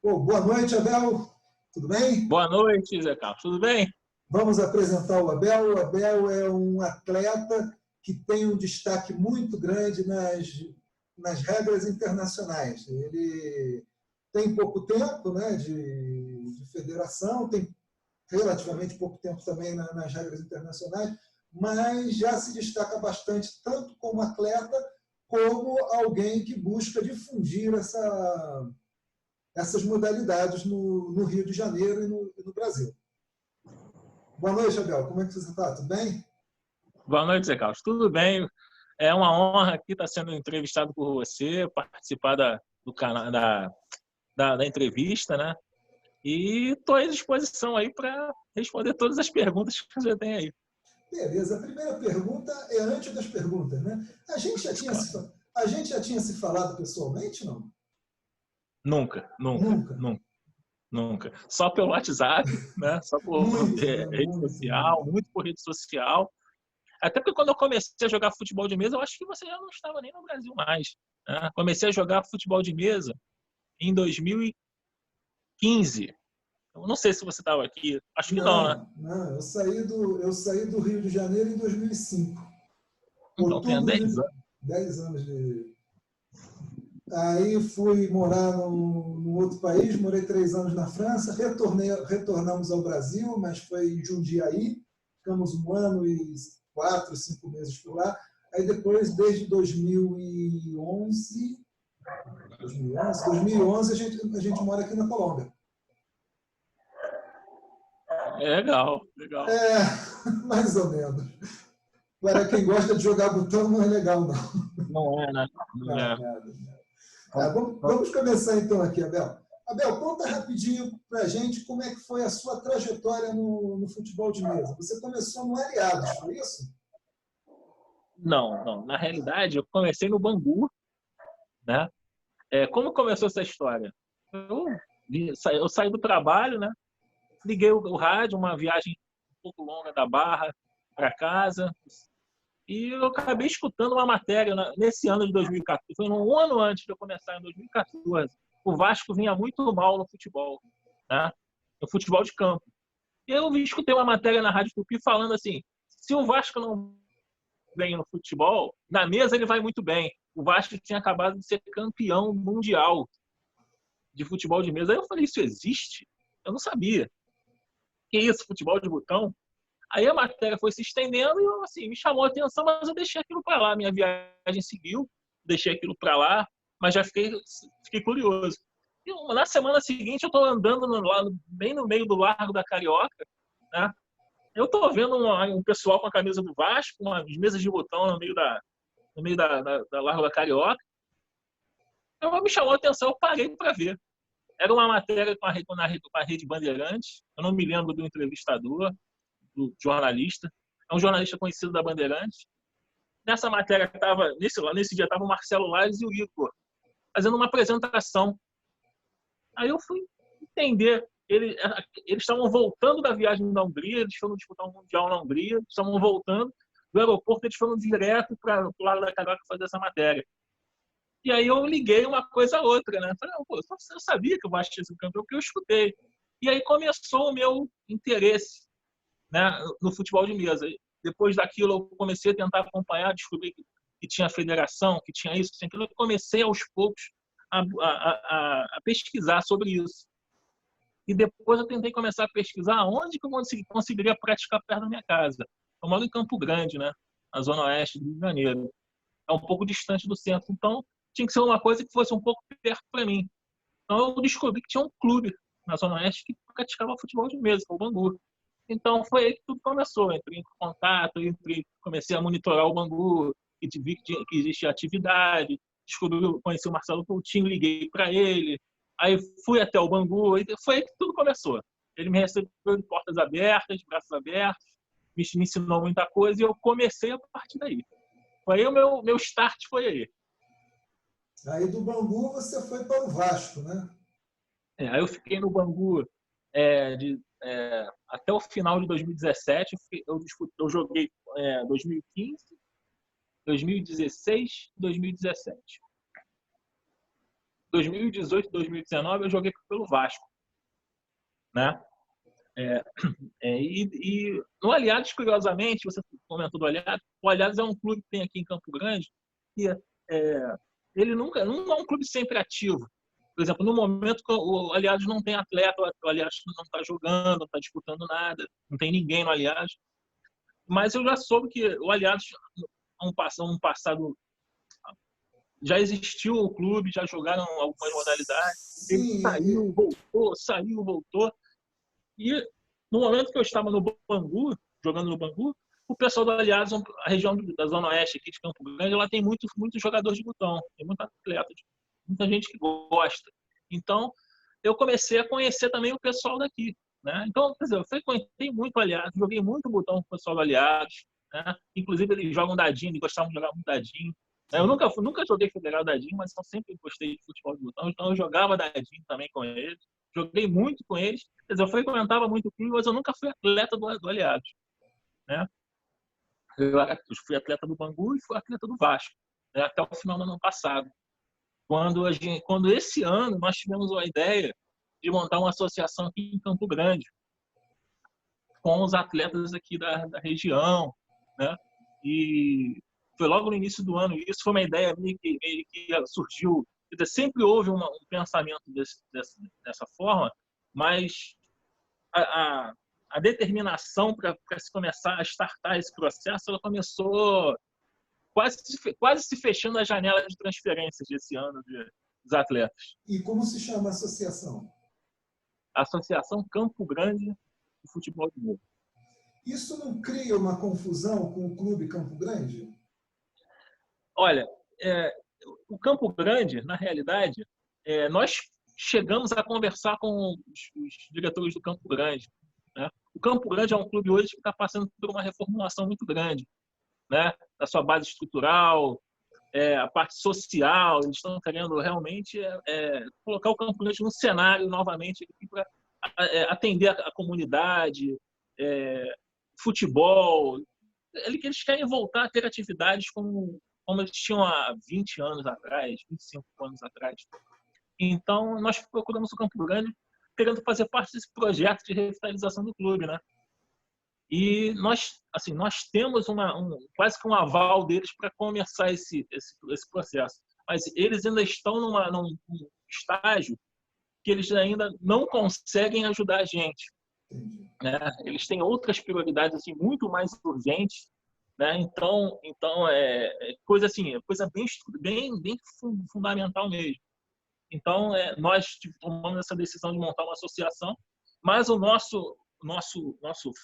Pô, boa noite, Abel. Tudo bem? Boa noite, Zé Carlos. Tudo bem? Vamos apresentar o Abel. O Abel é um atleta que tem um destaque muito grande nas regras internacionais. Ele tem pouco tempo, né, de federação, tem relativamente pouco tempo também nas regras internacionais, mas já se destaca bastante, tanto como atleta, como alguém que busca difundir essas modalidades no Rio de Janeiro e no Brasil. Boa noite, Abel. Como é que você está? Tudo bem? Boa noite, Zé Carlos. Tudo bem? É uma honra aqui estar sendo entrevistado por você, participar do canal, da entrevista, né? E estou à disposição aí para responder todas as perguntas que você tem aí. Beleza. A primeira pergunta é antes das perguntas, né? A gente já tinha se falado pessoalmente, não? Nunca, nunca, Nunca. nunca, nunca. Só pelo WhatsApp, né? Só por Muito, né? rede Muito, social, muito. muito por rede social. Até porque quando eu comecei a jogar futebol de mesa, eu acho que você já não estava nem no Brasil mais, né? Comecei a jogar futebol de mesa em 2015. Eu não sei se você estava aqui. Acho que não, né? Não. Eu saí do Rio de Janeiro em 2005. Então, tem Outubro 10 de anos. 10 anos de... Aí fui morar num outro país, morei 3 anos na França, retornamos ao Brasil, mas foi em Jundiaí, ficamos 1 ano e 4, 5 meses por lá. Aí depois, desde 2011 a gente mora aqui na Colômbia. É legal, legal. É, mais ou menos. Para quem gosta de jogar botão, não é legal, não. Não é, né? Não Não, é. nada. Vamos começar então aqui, Abel. Abel, conta rapidinho para a gente como é que foi a sua trajetória no futebol de mesa. Você começou no Aliados, foi isso? Não, não. Na realidade, eu comecei no Bangu, né? Como começou essa história? Eu saí do trabalho, né? Liguei o rádio, uma viagem um pouco longa da Barra para casa, e eu acabei escutando uma matéria nesse ano de 2014. Foi um ano antes de eu começar, em 2014. O Vasco vinha muito mal no futebol, né? No futebol de campo. E eu escutei uma matéria na Rádio Tupi falando assim: se o Vasco não vem no futebol, na mesa ele vai muito bem. O Vasco tinha acabado de ser campeão mundial de futebol de mesa. Aí eu falei: isso existe? Eu não sabia. Que isso, futebol de botão? Aí a matéria foi se estendendo e eu, assim, me chamou a atenção, mas eu deixei aquilo para lá. Minha viagem seguiu, deixei aquilo para lá, mas já fiquei curioso. E na semana seguinte eu estou andando bem no meio do Largo da Carioca, né? Eu estou vendo um pessoal com a camisa do Vasco, umas mesas de botão no meio da Largo da Carioca. Então me chamou a atenção, eu parei para ver. Era uma matéria com a Rede Bandeirantes, eu não me lembro do entrevistador, do jornalista. É um jornalista conhecido da Bandeirantes. Nessa matéria nesse dia estava o Marcelo Lages e o Igor fazendo uma apresentação. Aí eu fui entender. Eles estavam voltando da viagem da Hungria, eles foram disputar um Mundial na Hungria, estavam voltando do aeroporto, eles foram direto para o lado da Carioca fazer essa matéria. E aí eu liguei uma coisa a outra, né? Falei, pô, eu sabia que o Vasco tinha sido campeão, porque eu escutei. E aí começou o meu interesse, né, no futebol de mesa. Depois daquilo, eu comecei a tentar acompanhar, descobri que tinha federação, que tinha isso, que tinha aquilo. Eu comecei, aos poucos, a pesquisar sobre isso. E depois eu tentei começar a pesquisar onde que eu conseguiria praticar perto da minha casa. Eu moro em Campo Grande, né, na zona oeste do Rio de Janeiro. É um pouco distante do centro, então tinha que ser uma coisa que fosse um pouco perto para mim. Então eu descobri que tinha um clube na zona oeste que praticava futebol de mesa, que é o Bangu. Então foi aí que tudo começou. Entrei em contato, comecei a monitorar o Bangu, e vi que existia atividade, conheci o Marcelo Coutinho, liguei para ele, aí fui até o Bangu, e foi aí que tudo começou. Ele me recebeu de portas abertas, braços abertos, me ensinou muita coisa e eu comecei a partir daí. Foi aí o meu start foi aí. Aí do Bangu você foi para o Vasco, né? Aí eu fiquei no Bangu até o final de 2017. Eu joguei 2015, 2016 e 2017. 2018, 2019 eu joguei pelo Vasco, né? E no Aliados, curiosamente, você comentou do Aliados, o Aliados é um clube que tem aqui em Campo Grande e ele não é um clube sempre ativo. Por exemplo, no momento que o Aliados não tem atleta, o Aliados não está jogando, não está disputando nada, não tem ninguém no Aliados. Mas eu já soube que o Aliados, um passado, já existiu o clube, já jogaram algumas modalidades. Sim, Ele saiu, voltou. E no momento que eu estava no Bangu, jogando no Bangu, o pessoal do Aliados, a região da Zona Oeste aqui de Campo Grande, ela tem muitos jogadores de botão, tem muita atleta, muita gente que gosta. Então, eu comecei a conhecer também o pessoal daqui, né? Então, quer dizer, eu frequentei muito Aliados, joguei muito botão com o pessoal do Aliados, né? Inclusive, eles jogam dadinho, eles gostavam de jogar muito dadinho. Eu nunca joguei federal dadinho, mas eu sempre gostei de futebol de botão, então eu jogava dadinho também com eles. Joguei muito com eles. Quer dizer, eu frequentava muito o clube, mas eu nunca fui atleta do Aliados, né? Eu fui atleta do Bangu e fui atleta do Vasco, né? Até o final do ano passado. Quando esse ano nós tivemos a ideia de montar uma associação aqui em Campo Grande com os atletas aqui da região, né? E foi logo no início do ano. Isso foi uma ideia meio que surgiu. Sempre houve um pensamento dessa forma, mas a determinação para se começar a startar esse processo, ela começou quase se fechando a janela de transferências desse ano dos atletas. E como se chama a associação? Associação Campo Grande de Futebol de Mesa. Isso não cria uma confusão com o Clube Campo Grande? Olha, o Campo Grande, na realidade, nós chegamos a conversar com os diretores do Campo Grande, né? O Campo Grande é um clube hoje que está passando por uma reformulação muito grande, né? Da sua base estrutural, a parte social, eles estão querendo realmente colocar o Campo Grande no cenário novamente para atender a comunidade, futebol. Eles querem voltar a ter atividades como eles tinham há 20 anos atrás, 25 anos atrás. Então, nós procuramos o Campo Grande querendo fazer parte desse projeto de revitalização do clube, né? E nós temos quase que um aval deles para começar esse processo. Mas eles ainda estão num estágio que eles ainda não conseguem ajudar a gente, né? Eles têm outras prioridades assim, muito mais urgentes, né? Então coisa bem fundamental mesmo. Então, nós tomamos essa decisão de montar uma associação, mas o nosso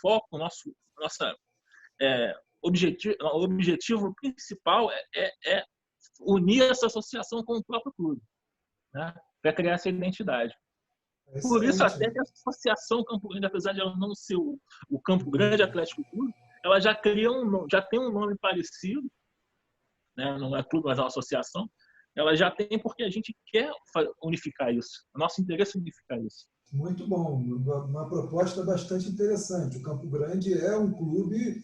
foco, nosso objetivo principal é unir essa associação com o próprio clube, né? Para criar essa identidade. Por isso, até que a Associação Campo Grande, apesar de ela não ser o Campo Grande Atlético Clube, ela já tem um nome parecido, né? Não é clube, mas é uma associação. Ela já tem porque a gente quer unificar isso. O nosso interesse é unificar isso. Muito bom, uma proposta bastante interessante. O Campo Grande é um clube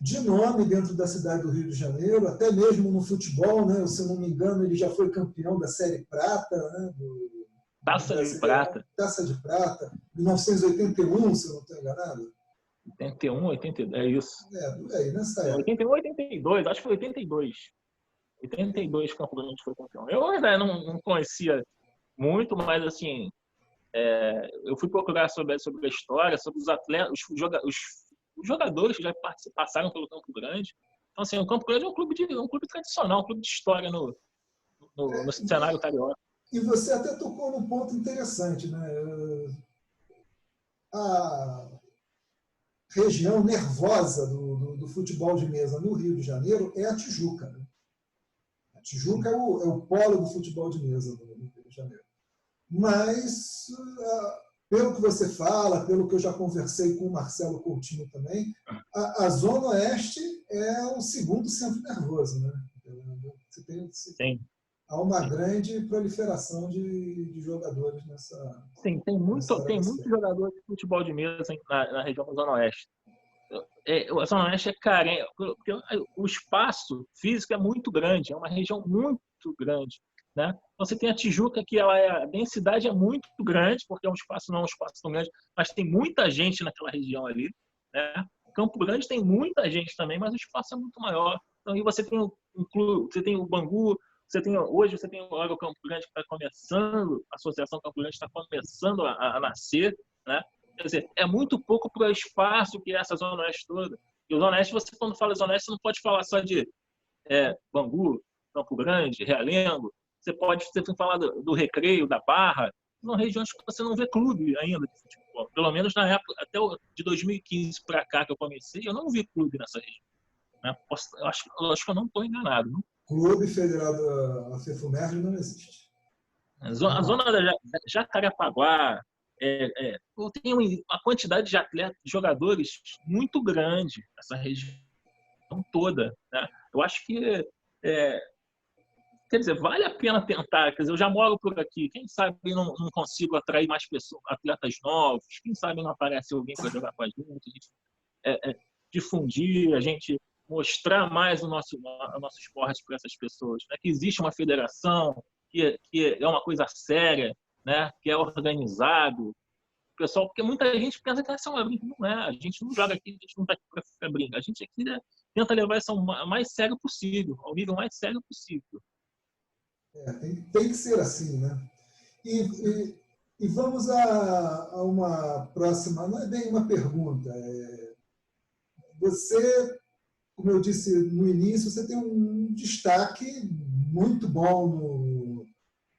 de nome dentro da cidade do Rio de Janeiro, até mesmo no futebol, né? Se eu não me engano, ele já foi campeão da Série Prata, né? Taça de Prata. Taça de Prata, 1981, se eu não estou enganado. 81, 82, é isso. Aí, nessa época. 81, 82, acho que foi 82. 82 Campo Grande foi campeão. Eu ainda não conhecia muito, mas assim, eu fui procurar sobre a história, sobre os atletas, os jogadores que já passaram pelo Campo Grande. Então, assim, o Campo Grande é um clube tradicional, um clube de história no cenário carioca. E você até tocou num ponto interessante, né? A região nervosa do futebol de mesa no Rio de Janeiro é a Tijuca, né? A Tijuca é o polo do futebol de mesa no Rio de Janeiro. Mas, pelo que você fala, pelo que eu já conversei com o Marcelo Coutinho também, a Zona Oeste é o segundo centro nervoso, né? Sim. Há uma grande proliferação de jogadores nessa... Sim, tem muito jogador de futebol de mesa na região da Zona Oeste. A Zona Oeste é carente, porque o espaço físico é muito grande, é uma região muito grande. né? Então, você tem a Tijuca, que a densidade é muito grande, porque é um espaço, não é um espaço tão grande, mas tem muita gente naquela região ali, né? Campo Grande tem muita gente também, mas o espaço é muito maior. Então, aí você tem um clube, você tem o Bangu, hoje você tem agora o Campo Grande que está começando, a Associação Campo Grande está começando a nascer, né? Quer dizer, é muito pouco para o espaço que é essa Zona Oeste toda. E o Zona Oeste, você quando fala Zona Oeste, você não pode falar só de Bangu, Campo Grande, Realengo. Você pode falar do Recreio, da Barra. São regiões que você não vê clube ainda de futebol. Pelo menos na época, até de 2015 para cá que eu comecei, eu não vi clube nessa região. Né? Eu acho que eu não estou enganado. Não? Clube federado a FEFUMERJ não existe. A zona da Jacarepaguá tem uma quantidade de atletas, de jogadores muito grande nessa região toda. Né? Eu acho que quer dizer, vale a pena tentar. Quer dizer, eu já moro por aqui. Quem sabe não consigo atrair mais pessoas, atletas novos. Quem sabe não aparece alguém para jogar com a gente. Difundir, a gente mostrar mais o nosso esporte para essas pessoas. Né? Que existe uma federação, que é uma coisa séria, né? Que é organizado. Pessoal, porque muita gente pensa que essa é uma brinca. Não é. A gente não joga aqui, a gente não está aqui para brincar. A gente aqui tenta levar isso ao mais sério possível, ao nível mais sério possível. Tem que ser assim, né? E vamos a uma próxima, não é bem uma pergunta. Você, como eu disse no início, você tem um destaque muito bom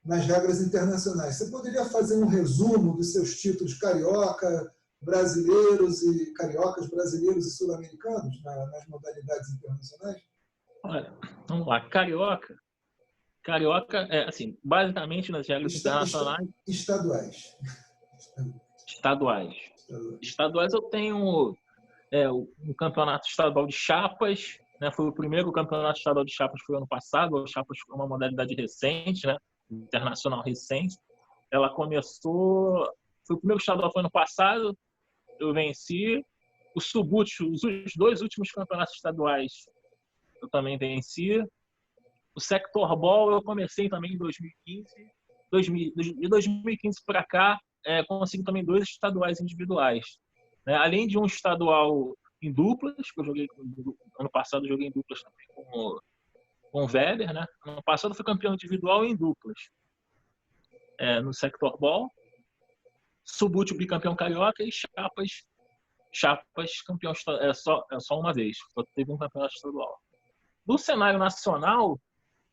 nas regras internacionais. Você poderia fazer um resumo dos seus títulos carioca, brasileiros e cariocas, brasileiros e sul-americanos nas modalidades internacionais? Olha, vamos lá. Carioca assim, basicamente nas regras internacionais. Estaduais. Estaduais eu tenho o campeonato estadual de chapas, né? Foi o primeiro campeonato estadual de chapas, foi ano passado. O chapas foi uma modalidade recente, né? Internacional recente. Ela começou, foi o primeiro estadual, foi ano passado. Eu venci. O Subútil, os dois últimos campeonatos estaduais, eu também venci. O Sector Ball eu comecei também em 2015. De 2015 para cá, consegui também 2 estaduais individuais. Né? Além de um estadual em duplas, que eu joguei ano passado, eu joguei em duplas também com o Weber. Né? Ano passado eu fui campeão individual em duplas no Sector Ball. Subútil bicampeão carioca e Chapas campeão só uma vez. Só teve um campeonato estadual. No cenário nacional,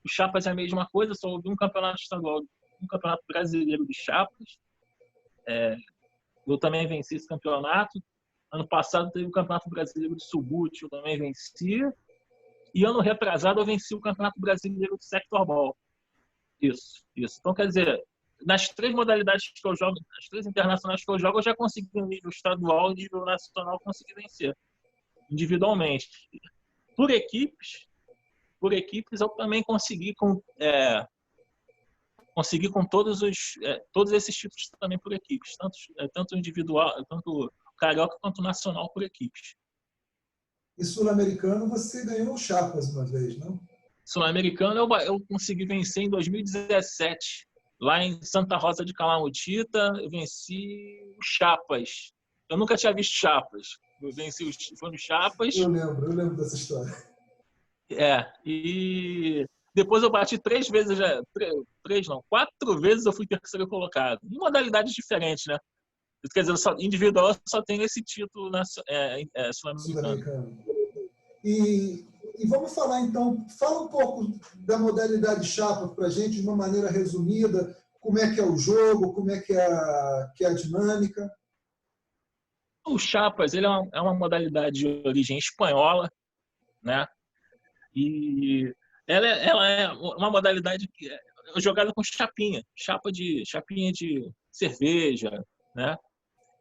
o Chapas é a mesma coisa, só houve um campeonato estadual, um campeonato brasileiro de Chapas. Eu também venci esse campeonato. Ano passado teve o Campeonato Brasileiro de Subútil, eu também venci. E ano retrasado eu venci o Campeonato Brasileiro de Sector Ball. Isso. Então, quer dizer, nas 3 modalidades que eu jogo, nas 3 internacionais que eu jogo, eu já consegui no nível estadual e nível nacional consegui vencer individualmente. Por equipes eu também consegui com todos esses títulos também por equipes, tanto individual, tanto carioca quanto nacional por equipes. E sul-americano você ganhou o Chapas uma vez, não? Sul-americano eu consegui vencer em 2017, lá em Santa Rosa de Calamutita, eu venci o Chapas. Eu nunca tinha visto Chapas. Eu venci foi no Chapas. Eu lembro dessa história. E depois eu bati 3 vezes, 4 vezes eu fui terceiro colocado. Em modalidades diferentes, né? Quer dizer, individual só tem esse título sul-americano. E vamos falar então, fala um pouco da modalidade chapa para a gente de uma maneira resumida, como é que é o jogo, como é que é a dinâmica. O Chapas ele é uma modalidade de origem espanhola, né? E ela é uma modalidade que é jogada com chapinha de cerveja, né?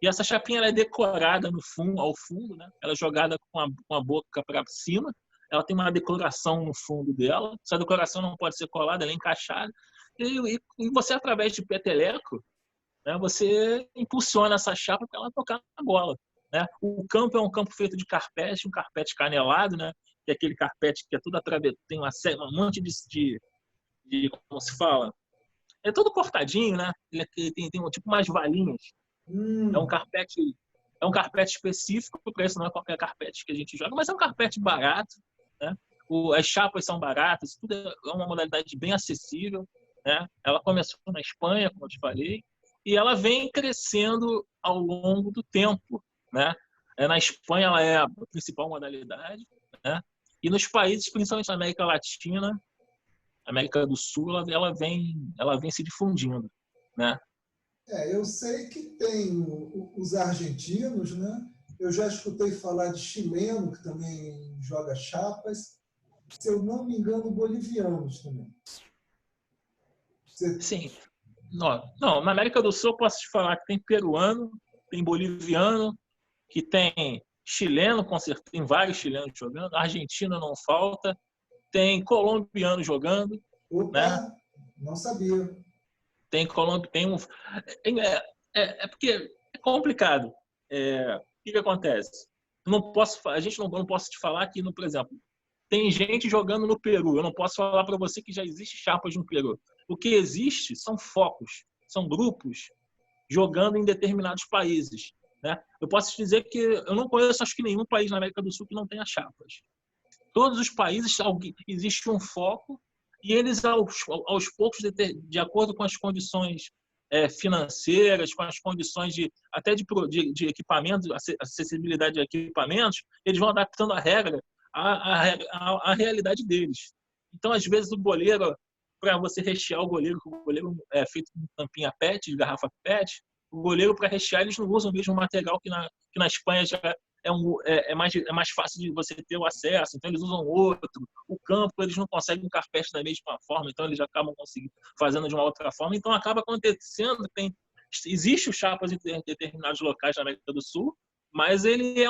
E essa chapinha ela é decorada ao fundo, né? Ela é jogada com a boca para cima. Ela tem uma decoração no fundo dela. Essa decoração não pode ser colada, ela é encaixada. E você, através de peteleco, né, você impulsiona essa chapa para ela tocar na bola. Né? O campo é um campo feito de carpete, um carpete canelado, né? Que é aquele carpete que é tudo através, tem um monte de como se fala, é todo cortadinho, né? Tem um, tipo umas valinhas. É um carpete, é um carpete específico, porque isso não é qualquer carpete que a gente joga, mas é um carpete barato, né? As chapas são baratas, tudo é uma modalidade bem acessível, né? Ela começou na Espanha, como eu te falei, e ela vem crescendo ao longo do tempo, né? Na Espanha ela é a principal modalidade, né? E nos países, principalmente na América Latina, América do Sul, ela vem se difundindo, né? Eu sei que tem os argentinos, né? Eu já escutei falar de chileno, que também joga chapas. Se eu não me engano, bolivianos também. Você... Sim. Não, na América do Sul eu posso te falar que tem peruano, tem boliviano, que tem chileno, com certeza, tem vários chilenos jogando, argentino não falta, tem colombiano jogando, né? Opa, não sabia. Tem Colômbia, tem um. É porque é complicado. O que acontece? A gente não posso te falar que, por exemplo, tem gente jogando no Peru. Eu não posso falar para você que já existe chapas no Peru. O que existe são focos, são grupos jogando em determinados países, né? Eu posso te dizer que eu não conheço, acho que nenhum país na América do Sul que não tenha chapas. Todos os países existe um foco e eles, aos poucos, de acordo com as condições financeiras, com as condições até de equipamentos, acessibilidade de equipamentos, eles vão adaptando a regra à realidade deles. Então, às vezes, o goleiro, para você rechear o goleiro é feito com tampinha PET, de garrafa PET, o goleiro, para rechear, eles não usam o mesmo material que na Espanha já é mais fácil de você ter o acesso, então eles usam outro. O campo, eles não conseguem um carpete da mesma forma, então eles acabam conseguindo fazendo de uma outra forma. Então acaba acontecendo, existe o chapas em determinados locais na América do Sul, mas ele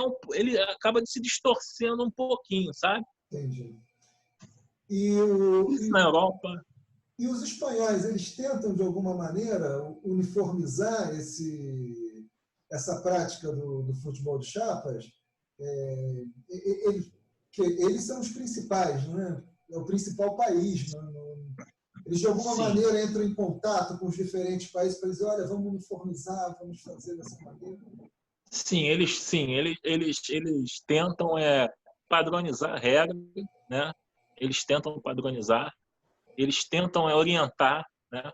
acaba se distorcendo um pouquinho, sabe? Entendi. Isso na Europa. E os espanhóis, eles tentam, de alguma maneira, uniformizar essa prática do futebol de chapas? Eles são os principais, né? É o principal país. Né? Eles, de alguma maneira, entram em contato com os diferentes países para dizer, olha, vamos uniformizar, vamos fazer dessa maneira. Sim, eles tentam padronizar a regra, né? Eles tentam padronizar, eles tentam orientar, né?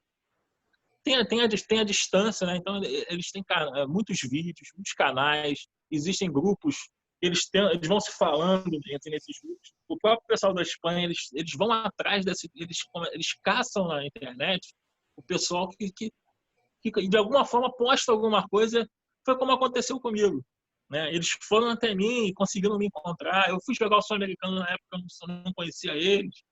Tem a distância, né? Então eles têm muitos vídeos, muitos canais, existem grupos, eles vão se falando entre esses grupos. O próprio pessoal da Espanha, eles vão atrás eles caçam na internet o pessoal que de alguma forma posta alguma coisa. Foi como aconteceu comigo, né? Eles foram até mim e conseguiram me encontrar. Eu fui jogar o Sul-Americano na época, eu não conhecia eles.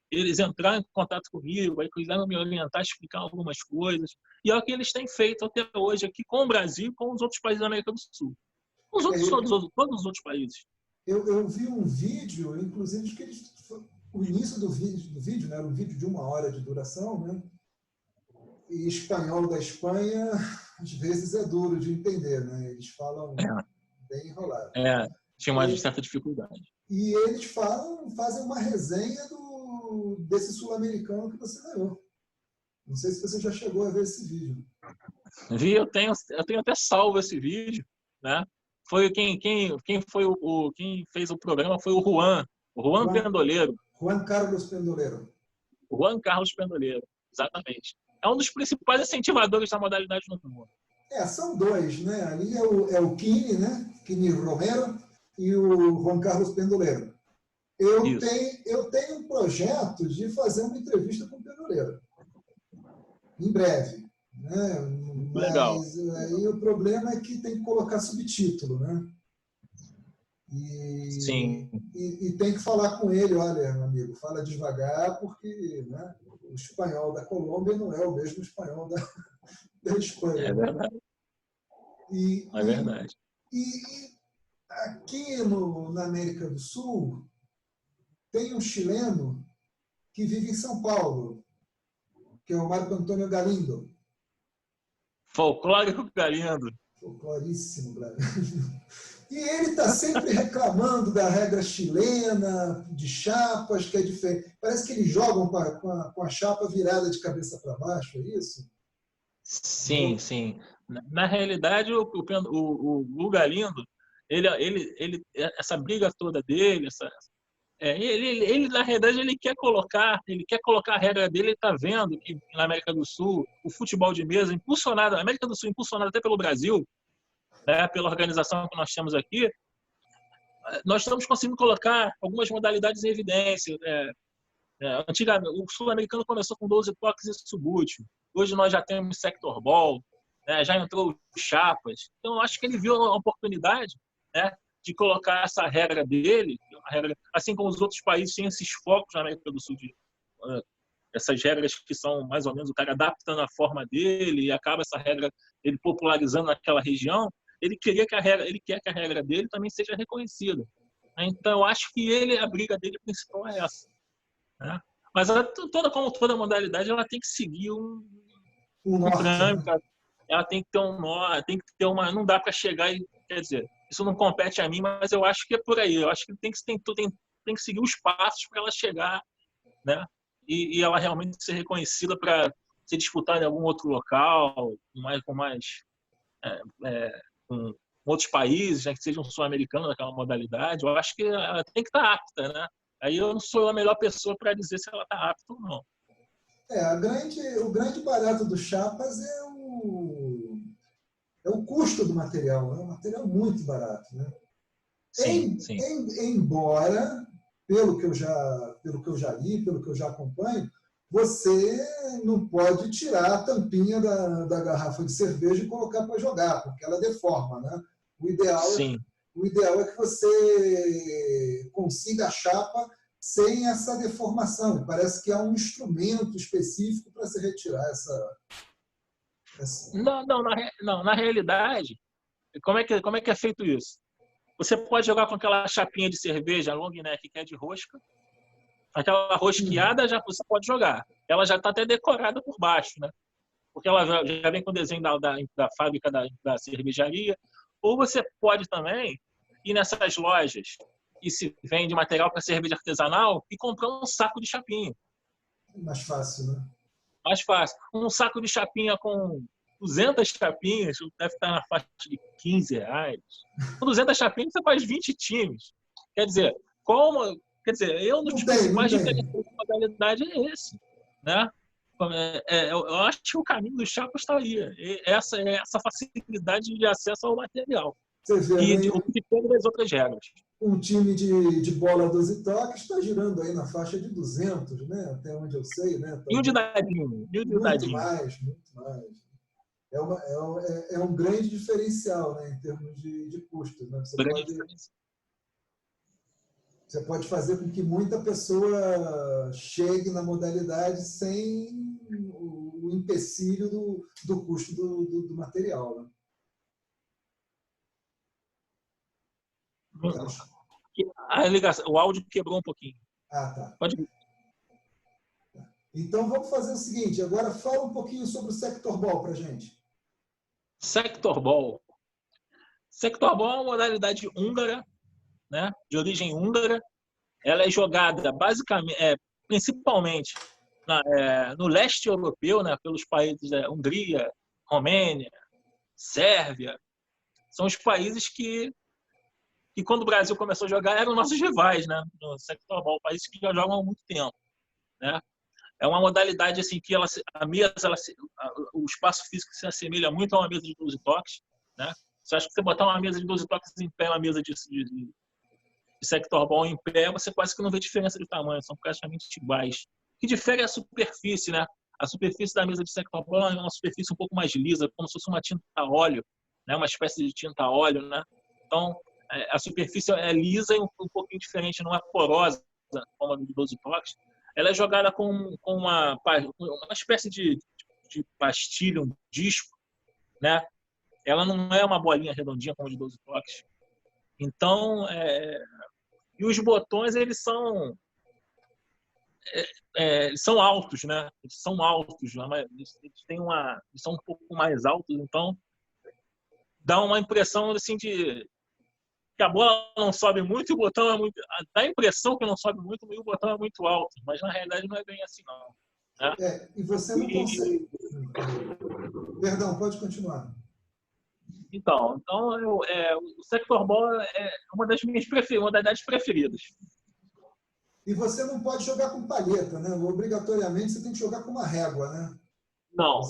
Eles entraram em contato comigo, aí quiseram me orientar, explicar algumas coisas. E é o que eles têm feito até hoje aqui com o Brasil e com os outros países da América do Sul. Todos os outros países. Eu vi um vídeo, inclusive, que o início do vídeo, né, era um vídeo de 1 hora de duração, né? E espanhol da Espanha, às vezes é duro de entender, né? Eles falam bem enrolado. Tinha uma certa dificuldade. E eles fazem uma resenha desse sul-americano que você ganhou. Não sei se você já chegou a ver esse vídeo. Vi, eu tenho até salvo esse vídeo, né? Foi quem fez o programa foi o Juan Pendoleiro. Juan Carlos Pendoleiro. Juan Carlos Pendoleiro, exatamente. É um dos principais incentivadores da modalidade no mundo. São dois, né? Ali é o Kini, né? Kini Romero e o Juan Carlos Pendoleiro. Eu tenho um projeto de fazer uma entrevista com o Pendoleiro. Em breve. Né? Legal. Mas aí o problema é que tem que colocar subtítulo, né? Sim. E tem que falar com ele, olha, meu amigo, fala devagar, porque, né, o espanhol da Colômbia não é o mesmo espanhol da Espanha. É verdade. É verdade. E aqui na América do Sul, tem um chileno que vive em São Paulo, que é o Marco Antônio Galindo. Folclórico Galindo. Folcloríssimo, Galindo. E ele está sempre reclamando da regra chilena, de chapas, que é diferente. Parece que eles jogam com a chapa virada de cabeça para baixo, é isso? Sim, sim. Na realidade, o Guga Lindo, essa briga toda dele, na realidade, ele quer colocar a regra dele. Ele está vendo que na América do Sul, o futebol de mesa, impulsionado, a América do Sul, impulsionado até pelo Brasil, né, pela organização que nós temos aqui, nós estamos conseguindo colocar algumas modalidades em evidência. Antigamente, o sul-americano começou com 12 toques e subútil. Hoje nós já temos sector ball, né, já entrou chapas. Então, eu acho que ele viu a oportunidade, né, de colocar essa regra dele, assim como os outros países têm esses focos na América do Sul, essas regras que são mais ou menos o cara adaptando a forma dele e acaba essa regra ele popularizando naquela região. Ele quer que a regra dele também seja reconhecida. Então, eu acho que a briga dele principal é essa, né? Mas como toda modalidade, ela tem que seguir um trâmite, né? ela tem que ter um nó, tem que ter uma. Não dá para chegar e. Quer dizer, isso não compete a mim, mas eu acho que é por aí. Eu acho que tem que seguir os passos para ela chegar, né? E ela realmente ser reconhecida para ser disputada em algum outro local, com outros países, né, que sejam sul-americanos naquela modalidade. Eu acho que ela tem que estar apta, né? Aí eu não sou a melhor pessoa para dizer se ela está apta ou não. O grande barato do Chapas é o custo do material. É um material muito barato, né? Sim, sim. Embora, pelo que eu já li, pelo que eu já acompanho, você não pode tirar a tampinha da garrafa de cerveja e colocar para jogar, porque ela deforma, né? O ideal é que você consiga a chapa sem essa deformação. Parece que há um instrumento específico para se retirar essa... Não, na realidade, como é que é feito isso? Você pode jogar com aquela chapinha de cerveja long neck, que é de rosca. Aquela rosqueada já você pode jogar. Ela já está até decorada por baixo, né? Porque ela já vem com o desenho da fábrica da cervejaria. Ou você pode também ir nessas lojas que se vende material para cerveja artesanal e comprar um saco de chapinha. Mais fácil, né? Mais fácil. Um saco de chapinha com 200 chapinhas deve estar na faixa de R$15. Com 200 chapinhas você faz 20 times. Quer dizer, dos principais diferenciais da modalidade é esse, né? Eu acho que o caminho do Chapas está aí. Essa facilidade de acesso ao material. Você vê, E de todas as outras regras. Um time de bola 12 toques está girando aí na faixa de 200, né? Até onde eu sei, né? E o de dadinho. Muito mais. É um grande diferencial, né, em termos de custos, né? Você pode fazer com que muita pessoa chegue na modalidade sem o empecilho do custo do material, né? A ligação, o áudio quebrou um pouquinho. Ah, tá. Pode ir. Então vamos fazer o seguinte, agora fala um pouquinho sobre o Sector Ball para a gente. Sector Ball. Sector Ball é uma modalidade húngara, né, de origem húngara. Ela é jogada principalmente no leste europeu, né, pelos países Hungria, Romênia, Sérvia. São os países que quando o Brasil começou a jogar eram nossos rivais, né, no Sector Ball, países que já jogam há muito tempo, né? É uma modalidade assim que o espaço físico se assemelha muito a uma mesa de 12 toques, né? Você acha que você botar uma mesa de 12 toques em pé, uma mesa de sector ball em pé, você quase que não vê diferença de tamanho, são praticamente iguais. O que difere é a superfície, né? A superfície da mesa de sector ball é uma superfície um pouco mais lisa, como se fosse uma tinta a óleo, né? Uma espécie de tinta a óleo, né? Então, a superfície é lisa e um pouquinho diferente, não é porosa, como a de 12 toques. Ela é jogada com uma espécie de pastilha, um disco, né? Ela não é uma bolinha redondinha como a de 12 toques. Então, e os botões, eles são altos, né? Eles são altos, eles são um pouco mais altos, então dá uma impressão assim de que a bola não sobe muito e o botão é muito... Dá a impressão que não sobe muito e o botão é muito alto, mas na realidade não é bem assim, não. Né? E você não consegue... Perdão, pode continuar. Então o Sector Ball é uma das minhas modalidades preferidas. E você não pode jogar com palheta, né? Obrigatoriamente você tem que jogar com uma régua, né? Não.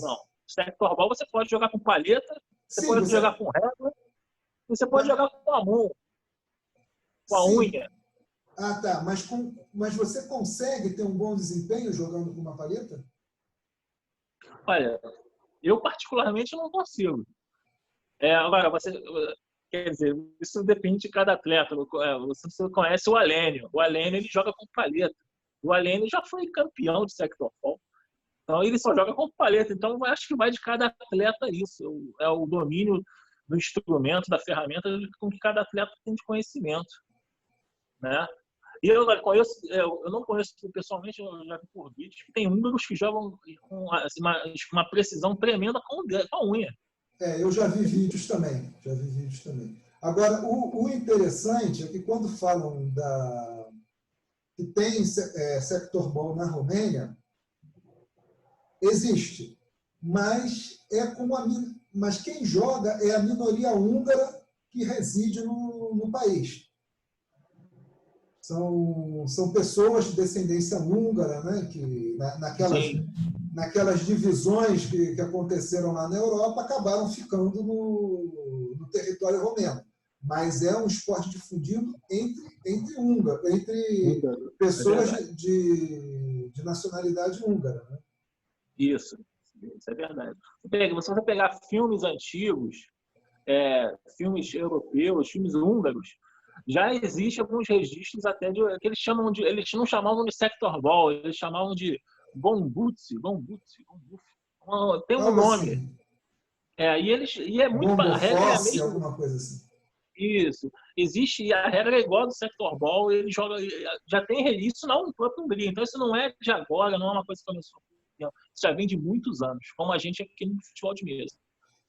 Sector Ball você pode jogar com palheta, você pode jogar com régua, e você pode jogar com a mão, com a unha. Ah, tá. Mas você consegue ter um bom desempenho jogando com uma palheta? Olha, eu particularmente não consigo. Agora, quer dizer, isso depende de cada atleta. Você conhece o Alênio. O Alênio, ele joga com palheta. O Alênio já foi campeão de sector ball. Então, ele só joga com palheta. Então, eu acho que vai de cada atleta isso. É o domínio do instrumento, da ferramenta, com que cada atleta tem de conhecimento. Né? E eu não conheço pessoalmente, eu já vi por vídeos, que tem húngaros que jogam com assim, uma precisão tremenda com a unha. Eu já vi vídeos também. Agora, o interessante é que quando falam que tem sector ball na Romênia, existe, mas mas quem joga é a minoria húngara que reside no país. São pessoas de descendência húngara, né, que naquelas divisões que aconteceram lá na Europa acabaram ficando no território romeno. Mas é um esporte difundido entre húngaros, entre pessoas de nacionalidade húngara. Né? Isso é verdade. Se você pegar filmes antigos, filmes europeus, filmes húngaros, já existem alguns registros até que eles não chamavam de sector ball, eles chamavam de bombutsi. Tem um nome. Assim. E é muito a regra é a mesma. Alguma coisa assim. Isso. Existe, a regra é igual do sector ball, ele joga, já tem isso na própria Hungria. Então isso não é de agora, não é uma coisa que começou. Isso já vem de muitos anos, como a gente aqui no futebol de mesa.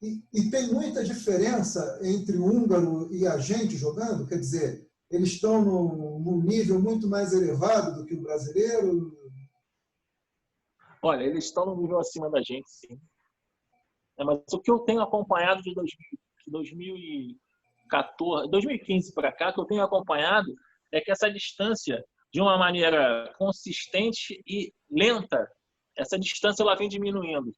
E tem muita diferença entre o húngaro e a gente jogando? Quer dizer, eles estão num nível muito mais elevado do que o brasileiro? Olha, eles estão no nível acima da gente, sim. Mas o que eu tenho acompanhado de 2015 para cá, que eu tenho acompanhado é que essa distância, de uma maneira consistente e lenta, essa distância ela vem diminuindo.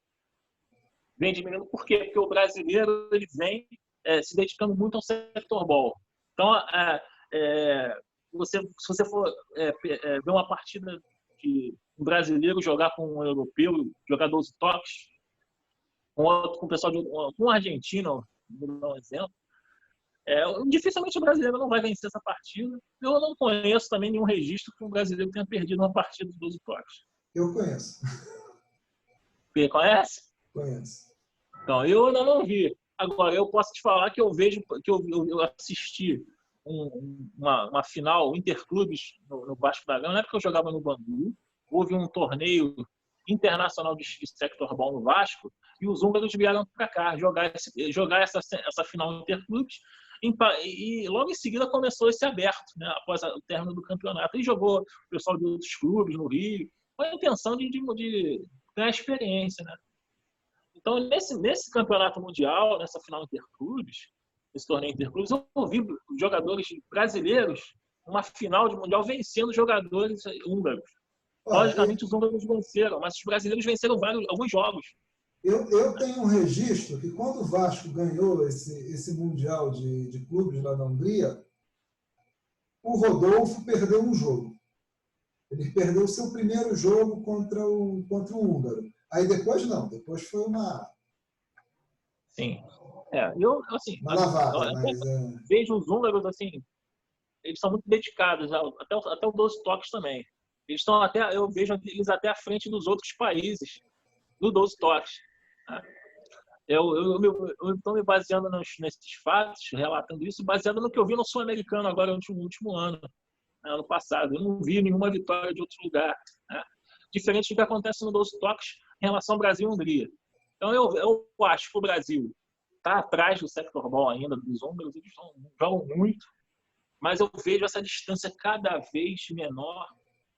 Por quê? Porque o brasileiro ele vem se dedicando muito ao sector ball. Então, se você for ver uma partida de um brasileiro jogar com um europeu, jogar 12 toques, com o pessoal com um argentino, vou dar um exemplo, dificilmente o brasileiro não vai vencer essa partida. Eu não conheço também nenhum registro que um brasileiro tenha perdido uma partida de 12 toques. Eu conheço. Você conhece? Conheço. Então, eu ainda não vi. Agora, eu posso te falar que eu assisti uma final interclubes no Vasco da Gama, na época que eu jogava no Bangu, houve um torneio internacional de sector ball no Vasco, e os húngaros vieram para cá jogar essa final interclubes, e logo em seguida começou esse aberto, né, após o término do campeonato. E jogou o pessoal de outros clubes no Rio, com a intenção de ganhar experiência. Né? Então, nesse campeonato mundial, nessa final interclubes, nesse torneio interclubes, eu vi jogadores brasileiros, uma final de mundial, vencendo jogadores húngaros. Logicamente, os húngaros venceram, mas os brasileiros venceram alguns jogos. Eu tenho um registro que quando o Vasco ganhou esse Mundial de clubes lá na Hungria, o Rodolfo perdeu um jogo. Ele perdeu o seu primeiro jogo contra o húngaro. Aí depois não, depois foi uma... Sim. Uma lavada, mas... Vejo os húngaros, assim, eles são muito dedicados, até o 12 toques também. Eu vejo eles até à frente dos outros países, do 12 toques. Né? Eu estou me baseando nesses fatos, relatando isso, baseado no que eu vi no Sul-Americano agora no último ano, ano passado. Eu não vi nenhuma vitória de outro lugar. Né? Diferente do que acontece no 12 toques em relação ao Brasil e Hungria. Então, eu acho que o Brasil está atrás do sector ball ainda, dos húngaros, eles jogam muito. mas eu vejo essa distância cada vez menor,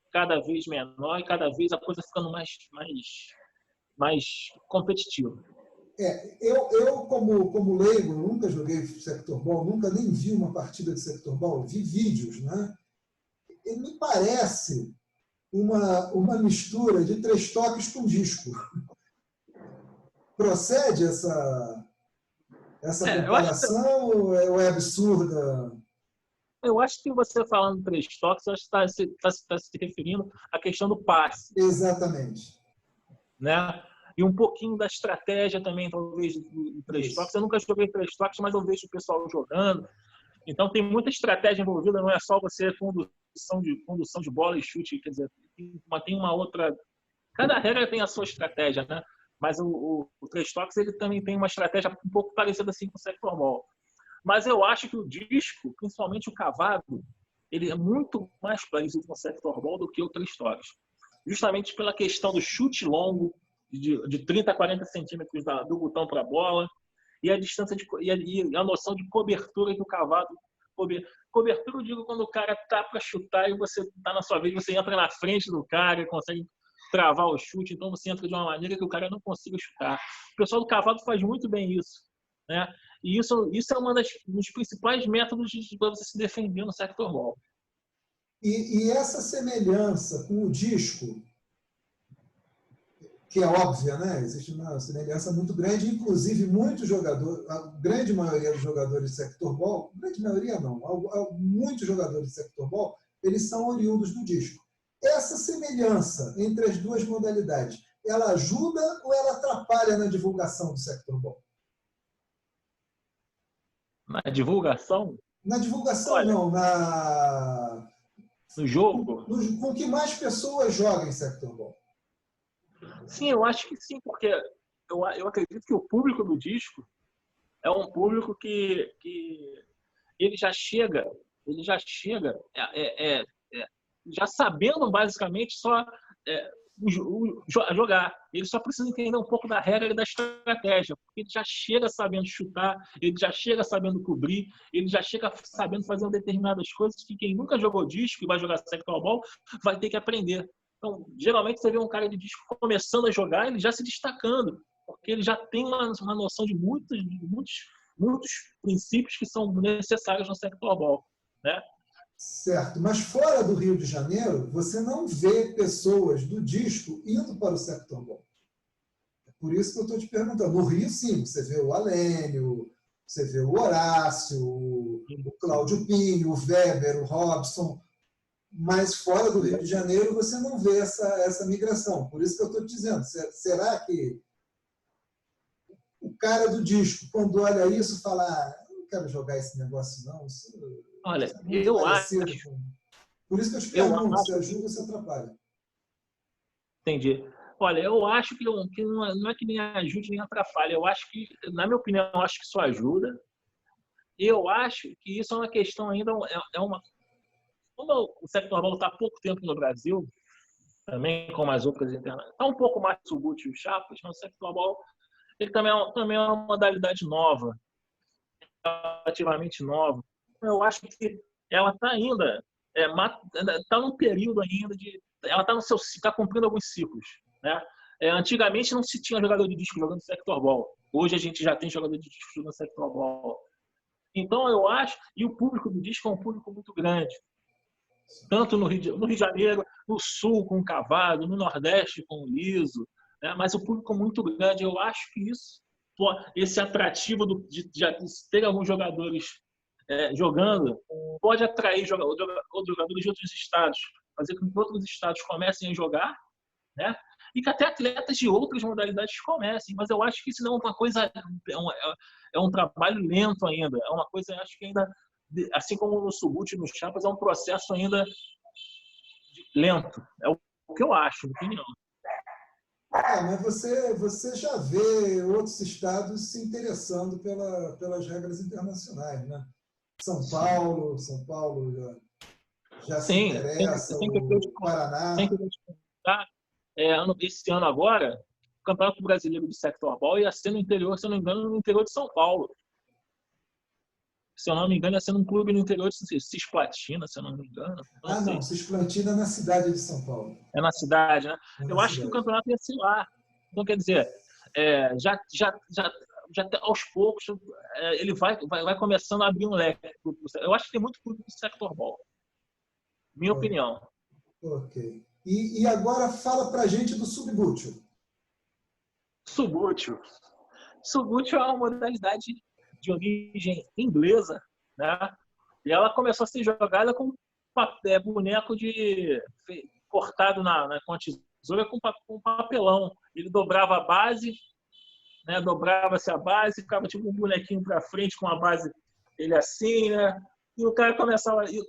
e cada vez a coisa ficando mais competitiva. Eu como leigo, nunca joguei Sector Ball, nunca nem vi uma partida de Sector Ball, vi vídeos, né? E me parece uma mistura de 3 toques com disco. Procede essa comparação ou é absurda? Eu acho que você falando 3 toques, acho que está se referindo à questão do passe. Exatamente. Né? E um pouquinho da estratégia também, talvez, do 3 toques. Eu nunca joguei 3 toques, mas eu vejo o pessoal jogando. Então, tem muita estratégia envolvida, não é só você condução de bola e chute, quer dizer, tem uma outra... Cada regra tem a sua estratégia, né? Mas o 3 toques, ele também tem uma estratégia um pouco parecida assim com o Sector Ball. Mas eu acho que o disco, principalmente o cavado, ele é muito mais parecido com o Sector Ball do que o 3 toques. Justamente pela questão do chute longo, de 30 a 40 centímetros do botão para a bola, e a distância e a noção de cobertura que o cavado... Cobertura, eu digo, quando o cara tá para chutar e você tá na sua vez, você entra na frente do cara e consegue travar o chute, então você entra de uma maneira que o cara não consiga chutar. O pessoal do cavado faz muito bem isso, né? E isso é um dos principais métodos para você se defender no Sector Ball. E essa semelhança com o disco, que é óbvia, né? Existe uma semelhança muito grande, inclusive muitos jogadores, a grande maioria dos jogadores de Sector Ball, grande maioria não, muitos jogadores de Sector Ball, eles são oriundos do disco. Essa semelhança entre as duas modalidades, ela ajuda ou ela atrapalha na divulgação do Sector Ball? Na divulgação? Na divulgação, olha, não, no jogo? Com que mais pessoas jogam em Sector Ball? Sim, eu acho que sim, porque eu acredito que o público do disco é um público que ele já chega já sabendo basicamente só jogar. Ele só precisa entender um pouco da regra e da estratégia, porque ele já chega sabendo chutar, ele já chega sabendo cobrir, ele já chega sabendo fazer determinadas coisas que quem nunca jogou disco e vai jogar Sector Ball vai ter que aprender. Então, geralmente você vê um cara de disco começando a jogar, ele já se destacando, porque ele já tem uma noção de muitos princípios que são necessários no Sector Ball, né? Certo, mas fora do Rio de Janeiro, você não vê pessoas do disco indo para o Sector Ball. É por isso que eu estou te perguntando. No Rio, sim, você vê o Alênio, você vê o Horácio, o Cláudio Pinho, o Weber, o Robson, mas fora do Rio de Janeiro você não vê essa migração. Por isso que eu estou te dizendo, será que o cara do disco, quando olha isso, fala, eu não quero jogar esse negócio não, olha, eu acho... Por isso que eu te pergunto, se ajuda ou se atrapalha. Entendi. Olha, eu acho que não é que nem ajude nem atrapalha. Eu acho que, na minha opinião, eu acho que isso ajuda. E eu acho que isso é uma questão ainda, como o Sector Ball está há pouco tempo no Brasil, também como as outras internacionais, está um pouco mais Subbut e o Chapas, mas o Sector Ball ele também é uma modalidade nova, relativamente nova. Eu acho que ela está ainda, está num período ainda ela está cumprindo alguns ciclos, né? Antigamente não se tinha jogador de disco jogando Sector Ball. Hoje a gente já tem jogador de disco jogando Sector Ball. Então eu acho, e o público do disco é um público muito grande. Tanto no Rio de Janeiro, no Sul com o Cavado, no Nordeste com o Liso, né? Mas o público é muito grande. Eu acho que esse atrativo de ter alguns jogadores jogando pode atrair outros jogadores de outros estados, fazer com que outros estados comecem a jogar, né? E que até atletas de outras modalidades comecem. Mas eu acho que isso não é uma coisa, é um trabalho lento ainda, é uma coisa, acho que ainda, assim como no Subbut e no Chapas, é um processo ainda lento. É o que eu acho, na opinião. Mas você já vê outros estados se interessando pelas regras internacionais, né? São Paulo já se interessa, o Paraná. Esse ano agora, o Campeonato Brasileiro de Sector Ball ia ser no interior, se eu não me engano, no interior de São Paulo. se eu não me engano, é sendo um clube no interior de Cisplatina, se eu não me engano. Ah, não, Cisplatina é na cidade de São Paulo. É na cidade, né? É Eu na acho que o cidade. campeonato ia ser lá. Então, quer dizer, já aos poucos, ele vai começando a abrir um leque. Eu acho que tem muito clube do sector ball. Minha opinião. Ok. E agora fala pra gente do subbútil. Subbútil. Subbútil é uma modalidade de origem inglesa, né? E ela começou a ser jogada com boneco cortado com a tesoura com papelão. Ele dobrava a base, né? Dobrava-se a base, ficava tipo um bonequinho para frente com a base ele assim, né? E o cara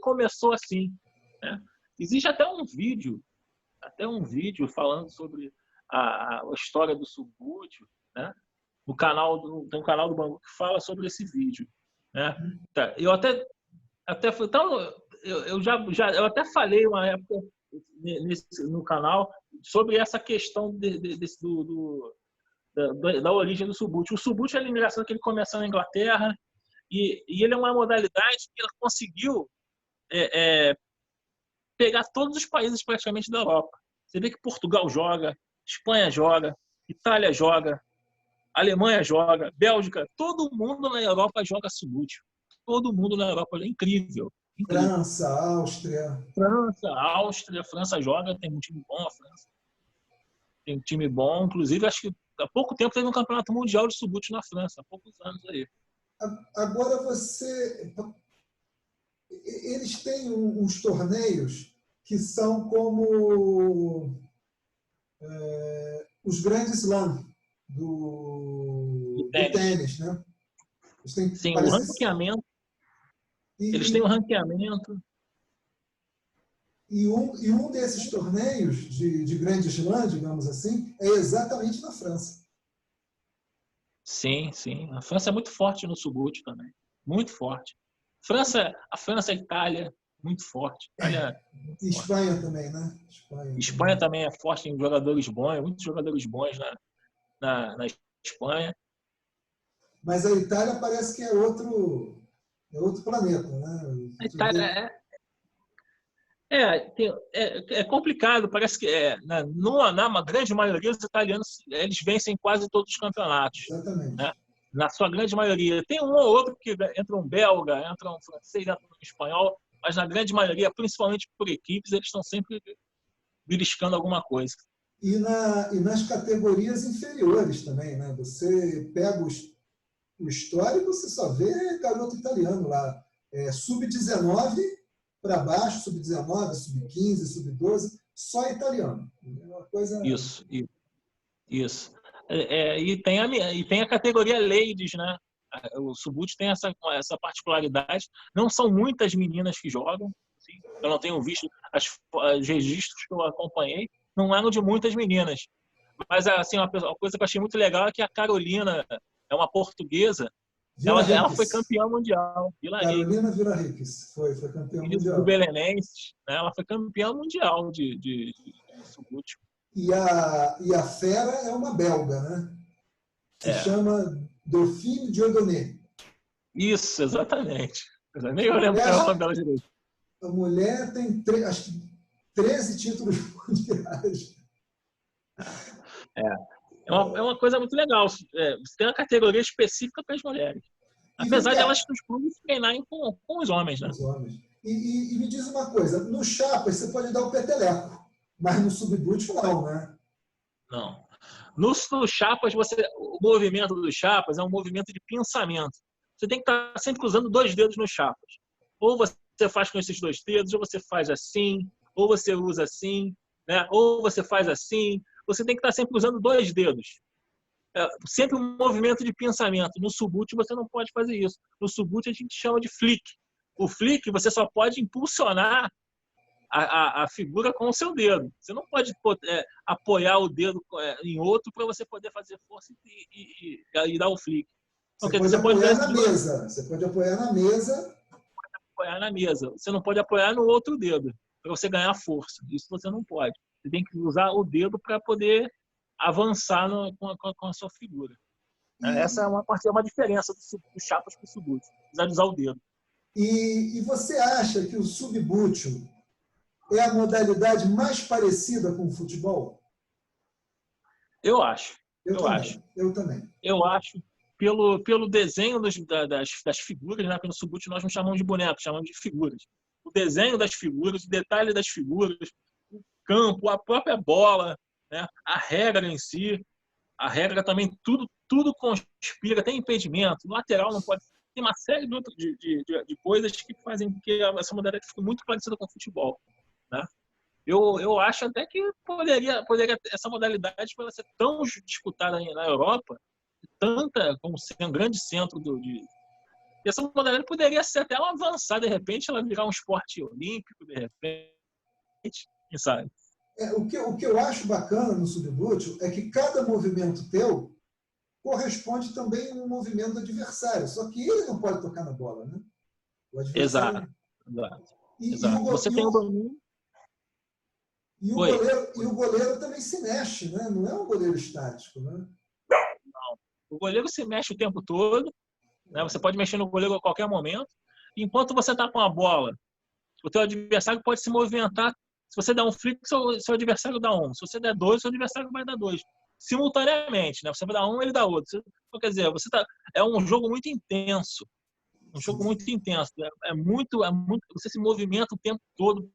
começou assim, né? Existe até um vídeo falando sobre a história do subbútil, né? Tem um canal do Bangu que fala sobre esse vídeo, né? Tá, eu até então eu até falei uma época no canal sobre essa questão da origem do subbútil. O subbútil é engraçado que ele começou na Inglaterra e ele é uma modalidade que ela conseguiu pegar todos os países praticamente da Europa. Você vê que Portugal joga, Espanha joga, Itália joga, Alemanha joga, Bélgica, todo mundo na Europa joga subbútil. Todo mundo na Europa, é incrível. Incrível. França, Áustria. França joga, tem um time bom, a França. Tem um time bom, inclusive acho que há pouco tempo teve um campeonato mundial de subbútil na França, há poucos anos aí. Agora eles têm uns torneios que são como os grandes slam do tênis, né? Sim, o ranqueamento. Eles têm um ranqueamento. E um desses torneios de grande slam, digamos assim, é exatamente na França. Sim, sim. A França é muito forte no subbútil também. Muito forte. A França, a Itália, muito forte. E Espanha também, né? Espanha também é forte em jogadores bons, muitos jogadores bons na Espanha. Mas a Itália parece que é outro planeta, né? A Itália é complicado, parece que na grande maioria os italianos eles vencem quase todos os campeonatos. Exatamente. Né? Na sua grande maioria. Tem um ou outro que entra um belga, entra um francês, entra um espanhol, mas na grande maioria, principalmente por equipes, eles estão sempre beliscando alguma coisa. E nas categorias inferiores também, né? Você pega o histórico, você só vê garoto italiano lá. Sub-19 para baixo, sub-19, sub-15, sub-12, só italiano. É uma coisa... Isso. E tem a categoria ladies, né? O subbútil tem essa particularidade. Não são muitas meninas que jogam. Assim, eu não tenho visto os registros que eu acompanhei. Não eram de muitas meninas. Mas assim, uma coisa que eu achei muito legal é que a Carolina é uma portuguesa. Ela foi campeã mundial. Carolina Vila Riques foi campeã mundial. Do Belenenses, né? Ela foi campeã mundial de subbútil. E a fera é uma belga, né? Se chama Dauphine Dieudonné. Isso, exatamente. Nem eu lembro qual é o nome dela direito. A mulher tem acho que 13 títulos mundiais. É uma coisa muito legal. Você tem uma categoria específica para as mulheres. Apesar de elas nos clubes treinarem com os homens, né? Os homens. E me diz uma coisa, no chapas você pode dar o peteleco, mas no subbútil não, né? Não. No chapas, o movimento do chapas é um movimento de pensamento. Você tem que estar sempre usando 2 dedos no chapas. Ou você faz com esses 2 dedos, ou você faz assim, ou você usa assim, né? Ou você faz assim. Você tem que estar sempre usando 2 dedos. Sempre um movimento de pensamento. No subbútil você não pode fazer isso. No subbútil a gente chama de flick. O flick você só pode impulsionar a figura com o seu dedo. Você não pode apoiar o dedo em outro para você poder fazer força e dar o flick. Você pode apoiar na mesa. Você pode apoiar na mesa. Apoiar na mesa. Você não pode apoiar no outro dedo para você ganhar força. Isso você não pode. Você tem que usar o dedo para poder avançar com a sua figura. Essa é uma diferença do Chapas para o Subbuteo, apesar de usar o dedo. E você acha que o Subbuteo é a modalidade mais parecida com o futebol? Eu acho. Eu também. Eu acho. Pelo desenho das figuras, né? Pelo Subbuteo nós não chamamos de bonecos, chamamos de figuras. O desenho das figuras, o detalhe das figuras, o campo, a própria bola, né? A regra em si, a regra também, tudo conspira, tem impedimento, lateral não pode. Tem uma série de coisas que fazem com que essa modalidade fique muito parecida com o futebol, né? Eu acho até que poderia essa modalidade, por ela ser tão disputada na Europa, tanta como ser um grande centro essa modalidade poderia ser até ela avançar, de repente ela virar um esporte olímpico, de repente, quem sabe? O que eu acho bacana no Subbuteo é que cada movimento teu corresponde também a um movimento do adversário, só que ele não pode tocar na bola, né? O adversário... Exato. E Você tem o domínio. E o goleiro também se mexe, né? Não é um goleiro estático, né? Não. O goleiro se mexe o tempo todo, né? Você pode mexer no goleiro a qualquer momento. Enquanto você está com a bola, o teu adversário pode se movimentar. Se você der um flick, seu adversário dá um. Se você der dois, seu adversário vai dar dois. Simultaneamente, né? Você vai dar um, ele dá outro. Então, quer dizer, é um jogo muito intenso. Um jogo muito intenso. É muito. Você se movimenta o tempo todo.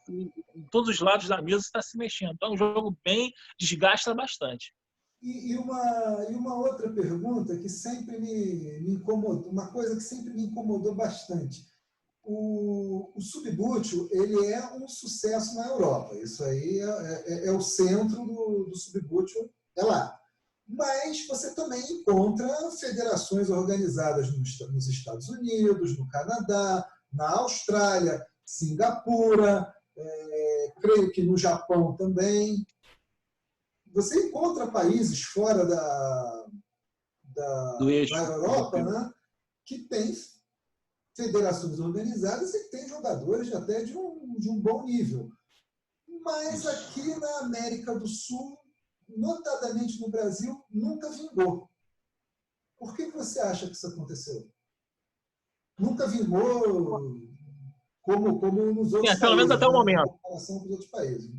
Em todos os lados da mesa está se mexendo. Então é um jogo bem, desgasta bastante. E uma outra pergunta que sempre me incomodou, uma coisa que sempre me incomodou bastante. O Subbuteo, ele é um sucesso na Europa. Isso aí é o centro do Subbuteo, é lá. Mas você também encontra federações organizadas nos Estados Unidos, no Canadá, na Austrália, Singapura, creio que no Japão também. Você encontra países fora da Europa, né, que tem federações organizadas e tem jogadores até de um bom nível. Mas aqui na América do Sul, notadamente no Brasil, nunca vingou. Por que você acha que isso aconteceu? Nunca vingou como nos outros países, pelo menos até o momento. Em relação aos outros países.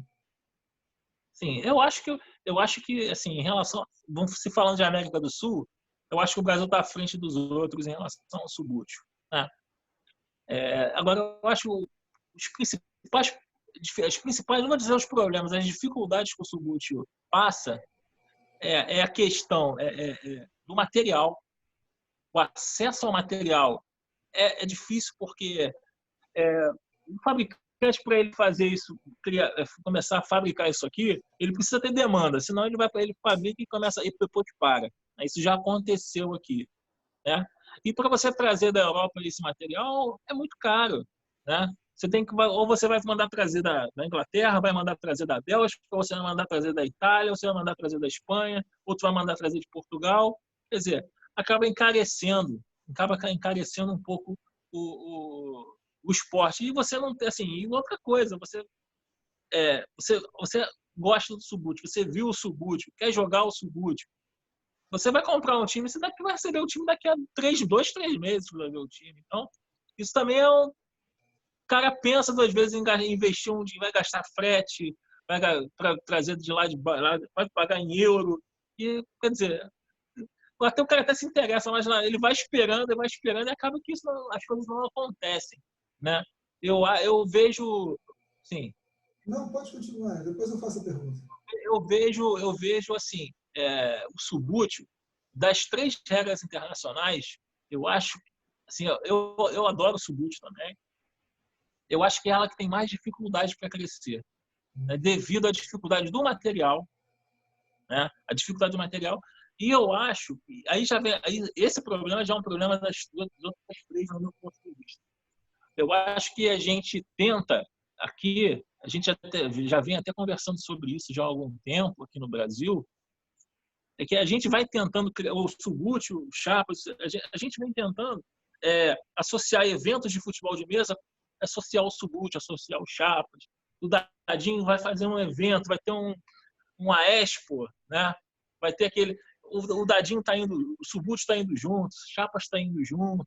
Sim, eu acho que assim, em relação, vamos se falando de América do Sul, eu acho que o Brasil está à frente dos outros em relação ao Subbuteo, né? Agora, eu acho os principais, não vou dizer os problemas, as dificuldades que o Subbuteo passa é a questão do material, o acesso ao material é difícil porque o fabricante, para ele fazer isso, começar a fabricar isso aqui, ele precisa ter demanda, senão ele fabrica e começa e depois para. Isso já aconteceu aqui, né? E para você trazer da Europa esse material é muito caro, né? Você tem que, ou você vai mandar trazer da Inglaterra, vai mandar trazer da Bélgica, ou você vai mandar trazer da Itália, ou você vai mandar trazer da Espanha, ou você vai mandar trazer de Portugal. Quer dizer, acaba encarecendo um pouco o esporte. E você não tem, assim, e outra coisa, você gosta do Subbuteo, você viu o Subbuteo, quer jogar o Subbuteo, você vai comprar um time, você vai receber o time daqui a 2, 3 meses para ver o time. Então, isso também o cara pensa 2 vezes em investir vai gastar frete, vai para trazer de lá, vai pagar em euro. E, quer dizer, até o cara até se interessa, mas ele vai esperando e acaba que as coisas não acontecem, né? Eu vejo, sim. Não, pode continuar, depois eu faço a pergunta. Eu vejo assim, o Subbuteo, das 3 regras internacionais, eu acho, assim, eu adoro o Subbuteo também. Eu acho que é ela que tem mais dificuldade para crescer, né? Devido à dificuldade do material, né? A dificuldade do material. E eu acho que esse problema já é um problema das outras 3 no meu ponto de vista. Eu acho que a gente tenta aqui, a gente já vem até conversando sobre isso já há algum tempo aqui no Brasil, é que a gente vai tentando criar o Subbuteo, o Chapas, a gente vem tentando associar eventos de futebol de mesa, associar o Subbuteo, associar o Chapas. O Dadinho vai fazer um evento, vai ter uma Expo, né? Vai ter o Dadinho está indo, o Subbuteo está indo junto, o Chapas está indo junto,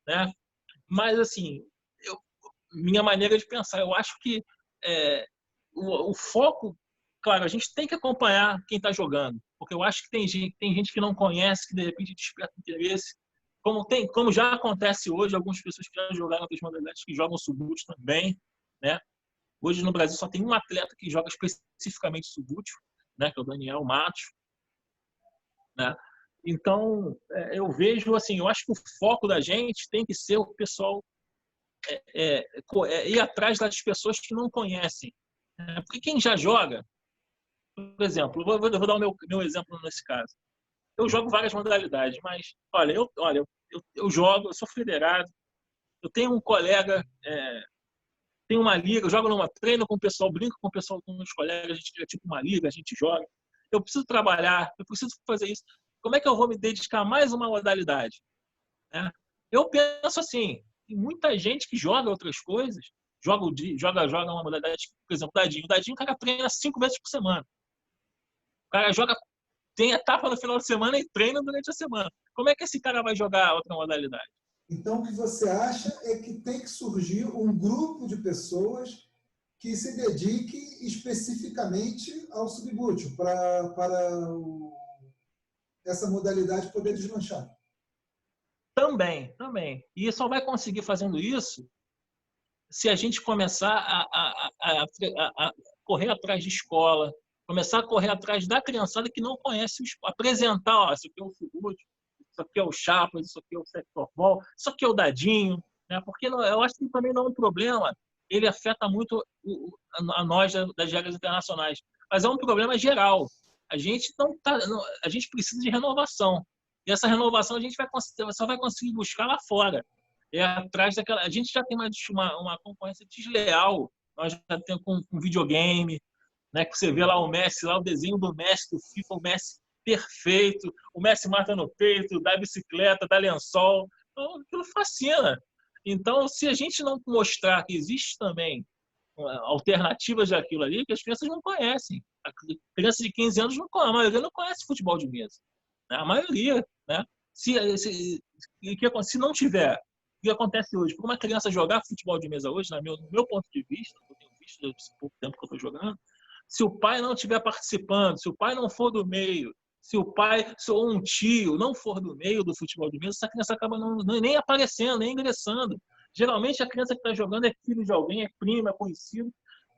né? Mas, assim, minha maneira de pensar, eu acho que o foco, claro, a gente tem que acompanhar quem está jogando, porque eu acho que tem gente que não conhece, que de repente desperta interesse, como já acontece hoje, algumas pessoas que já jogaram outras modalidades que jogam Subbuteo também, né? Hoje no Brasil só tem um atleta que joga especificamente Subbuteo, né? Que é o Daniel Matos, né? Então, eu vejo assim, eu acho que o foco da gente tem que ser o pessoal ir atrás das pessoas que não conhecem. Porque quem já joga, por exemplo, eu vou dar o meu exemplo nesse caso. Eu jogo várias modalidades, mas, olha, eu jogo, eu sou federado, eu tenho um colega, tenho uma liga, eu jogo treino com o pessoal, brinco com o pessoal, com meus colegas, a gente cria tipo uma liga, a gente joga. Eu preciso trabalhar, eu preciso fazer isso. Como é que eu vou me dedicar a mais uma modalidade? Eu penso assim, tem muita gente que joga outras coisas, joga uma modalidade, por exemplo, o Dadinho, o cara treina 5 vezes por semana. O cara tem etapa no final de semana e treina durante a semana. Como é que esse cara vai jogar outra modalidade? Então, o que você acha é que tem que surgir um grupo de pessoas que se dedique especificamente ao Subbuteo, para essa modalidade poder deslanchar. Também. E só vai conseguir fazendo isso se a gente começar a correr atrás de escola, começar a correr atrás da criançada que não conhece o esporte, apresentar, isso aqui é o Subbuteo, isso aqui é o Chapas, isso aqui é o Sectorball, isso aqui é o Dadinho, né? Porque eu acho que também não é um problema, ele afeta muito a nós das regras internacionais, mas é um problema geral. A gente a gente precisa de renovação. E essa renovação a gente só vai conseguir buscar lá fora. Atrás daquela. A gente já tem uma concorrência desleal. Nós já temos com videogame, né? Que você vê lá o Messi, lá o desenho do Messi, do FIFA, o Messi perfeito, o Messi mata no peito, dá bicicleta, dá lençol. Então, aquilo fascina. Então, se a gente não mostrar que existe também alternativas daquilo ali, que as crianças não conhecem. A criança de 15 anos, a maioria não conhece futebol de mesa. Né? A maioria. Né? Se não tiver, o que acontece hoje? Para uma criança jogar futebol de mesa hoje, no meu ponto de vista, eu tenho visto esse pouco tempo que eu estou jogando, se o pai não estiver participando, se o pai não for do meio, se o pai ou um tio não for do meio do futebol de mesa, essa criança acaba nem aparecendo, nem ingressando. Geralmente a criança que está jogando é filho de alguém, é primo, é conhecido,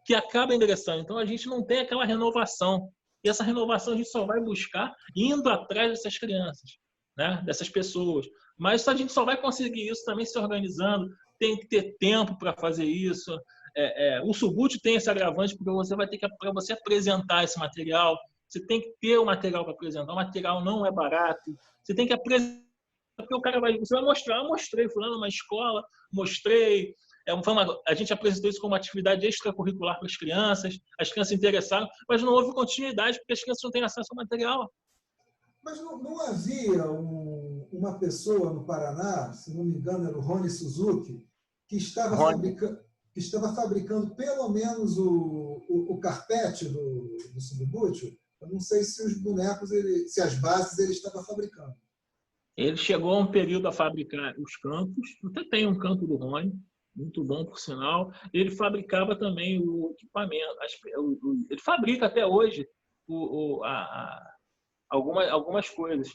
que acaba ingressando. Então a gente não tem aquela renovação. E essa renovação a gente só vai buscar indo atrás dessas crianças, né? Dessas pessoas. Mas a gente só vai conseguir isso também se organizando, tem que ter tempo para fazer isso. O Subbuteo tem esse agravante, porque você vai ter que, para você apresentar esse material, você tem que ter o material para apresentar. O material não é barato. Você tem que apresentar, porque você vai mostrar. Eu mostrei, fui lá numa escola, mostrei. A gente apresentou isso como uma atividade extracurricular para as crianças se interessaram, mas não houve continuidade, porque as crianças não têm acesso ao material. Mas não havia uma pessoa no Paraná, se não me engano, era o Rony Suzuki, que estava fabricando pelo menos o carpete do Subbuteo. Eu não sei se os bonecos, se as bases ele estava fabricando. Ele chegou a um período a fabricar os campos. Até tem um campo do Rony, muito bom, por sinal. Ele fabricava também o equipamento. Ele fabrica até hoje algumas coisas.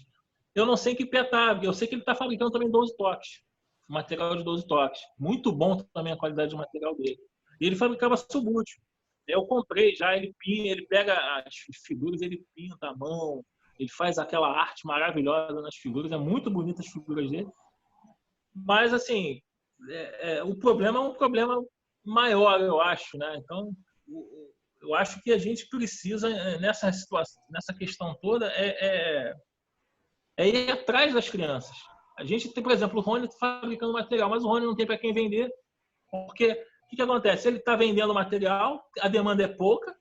Eu não sei que pé está, eu sei que ele está fabricando também 12 toques. Material de 12 toques. Muito bom também a qualidade do material dele. E ele fabricava Subbuteo. Eu comprei já, ele pega as figuras, ele pinta à mão, ele faz aquela arte maravilhosa nas figuras, é muito bonita as figuras dele. Mas, assim, o problema é um problema maior, eu acho, né? Então, eu acho que a gente precisa, nessa situação, nessa questão toda, ir atrás das crianças. A gente tem, por exemplo, o Rony fabricando material, mas o Rony não tem para quem vender, porque o que acontece? Ele está vendendo material, a demanda é pouca,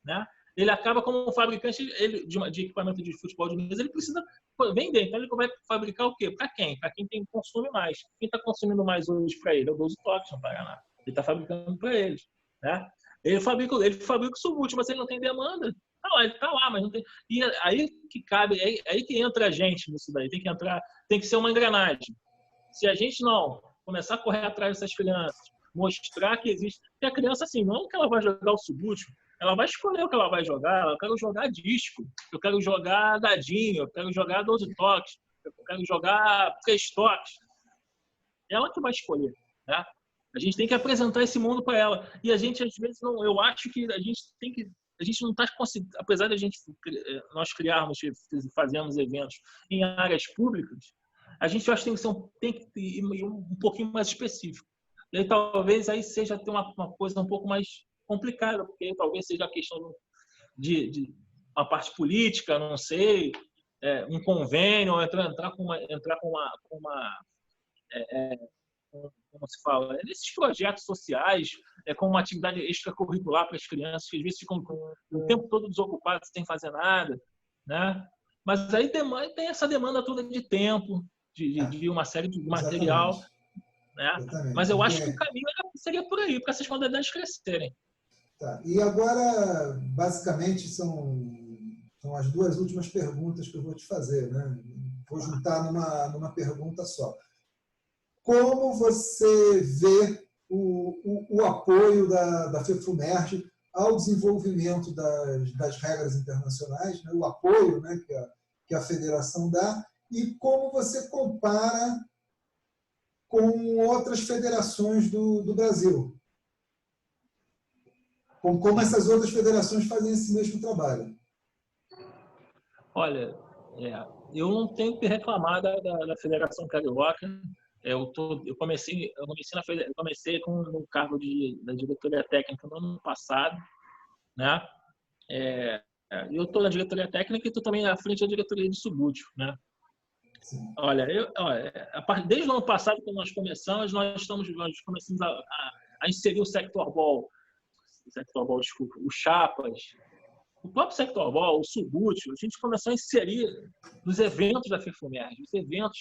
né? Ele acaba como um fabricante de equipamento de futebol de mesa, ele precisa vender. Então ele vai fabricar o quê? Para quem? Para quem consome mais. Quem está consumindo mais hoje para ele é o 12 toques no Paraná. Ele está fabricando para eles, né? Ele fabrica o Subbuteo, mas ele não tem demanda. Não, ele tá lá, mas não tem. E aí que cabe, aí que entra a gente nisso daí. Tem que ser uma engrenagem. Se a gente não começar a correr atrás dessas crianças, mostrar que existe. Porque a criança, assim, não que ela vai jogar o subútil, ela vai escolher o que ela vai jogar. Eu quero jogar disco, eu quero jogar dadinho, eu quero jogar 12 toques, eu quero jogar 3 toques. Ela que vai escolher, né? A gente tem que apresentar esse mundo para ela. E a gente, às vezes, não. Eu acho que a gente tem que. A gente não está conseguindo. Apesar de nós criarmos, fazermos eventos em áreas públicas, a gente acho que tem que ir um pouquinho mais específico. E aí, talvez aí seja ter uma coisa um pouco mais complicada, porque talvez seja a questão de uma parte política, não sei, um convênio, entrar com uma como se fala, nesses projetos sociais, com uma atividade extracurricular para as crianças, que às vezes ficam o tempo todo desocupados sem fazer nada, né? Mas aí tem essa demanda toda de tempo, de uma série de material, né? Mas eu acho que o caminho seria por aí, para essas modalidades crescerem. Tá. E agora, basicamente, são as duas últimas perguntas que eu vou te fazer, né? Vou juntar numa pergunta só. Como você vê o apoio da FEFUMERJ ao desenvolvimento das regras internacionais, né? O apoio, né, que a federação dá, e como você compara com outras federações do Brasil? Como essas outras federações fazem esse mesmo trabalho? Olha, eu não tenho que reclamar da Federação Carioca. Eu comecei no cargo da diretoria técnica no ano passado, né? Eu estou na diretoria técnica e estou também à frente da diretoria de subútil, né? Sim. Olha, desde o ano passado, quando nós começamos, nós começamos a inserir o sector ball, desculpa, o chapas, o próprio sector ball, o subútil. A gente começou a inserir nos eventos da FEFUMERJ, os eventos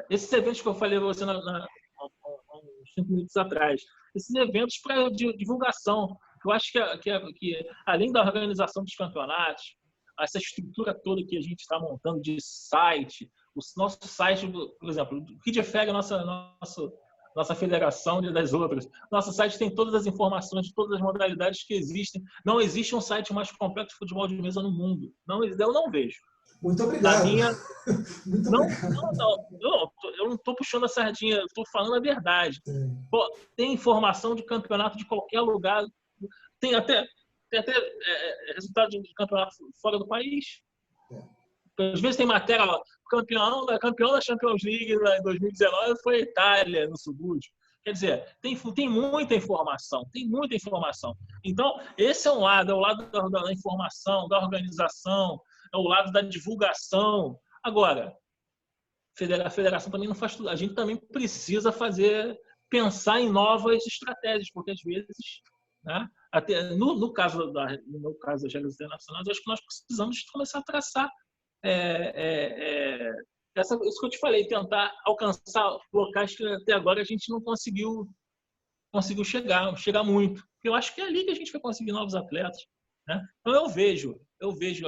esses eventos que eu falei para você há uns 5 minutos atrás, esses eventos para divulgação. Eu acho que além da organização dos campeonatos, essa estrutura toda que a gente está montando de site, o nosso site, por exemplo, o que difere a nossa federação das outras. Nosso site tem todas as informações de todas as modalidades que existem. Não existe um site mais completo de futebol de mesa no mundo. Eu não vejo. Muito obrigado. Muito obrigado. Eu não estou puxando a sardinha, eu estou falando a verdade. Pô, tem informação de campeonato de qualquer lugar. Tem até resultado de campeonato fora do país. Às vezes tem matéria, campeão da Champions League em 2019 foi a Itália, no subútil. Quer dizer, tem muita informação, Então, esse é um lado, é o lado da informação, da organização, é o lado da divulgação. Agora, a federação também não faz tudo. A gente também precisa pensar em novas estratégias, porque às vezes, né, até no caso das regras internacionais, acho que nós precisamos começar a traçar isso que eu te falei, tentar alcançar locais que até agora a gente não conseguiu chegar muito. Eu acho que é ali que a gente vai conseguir novos atletas, né? Então eu vejo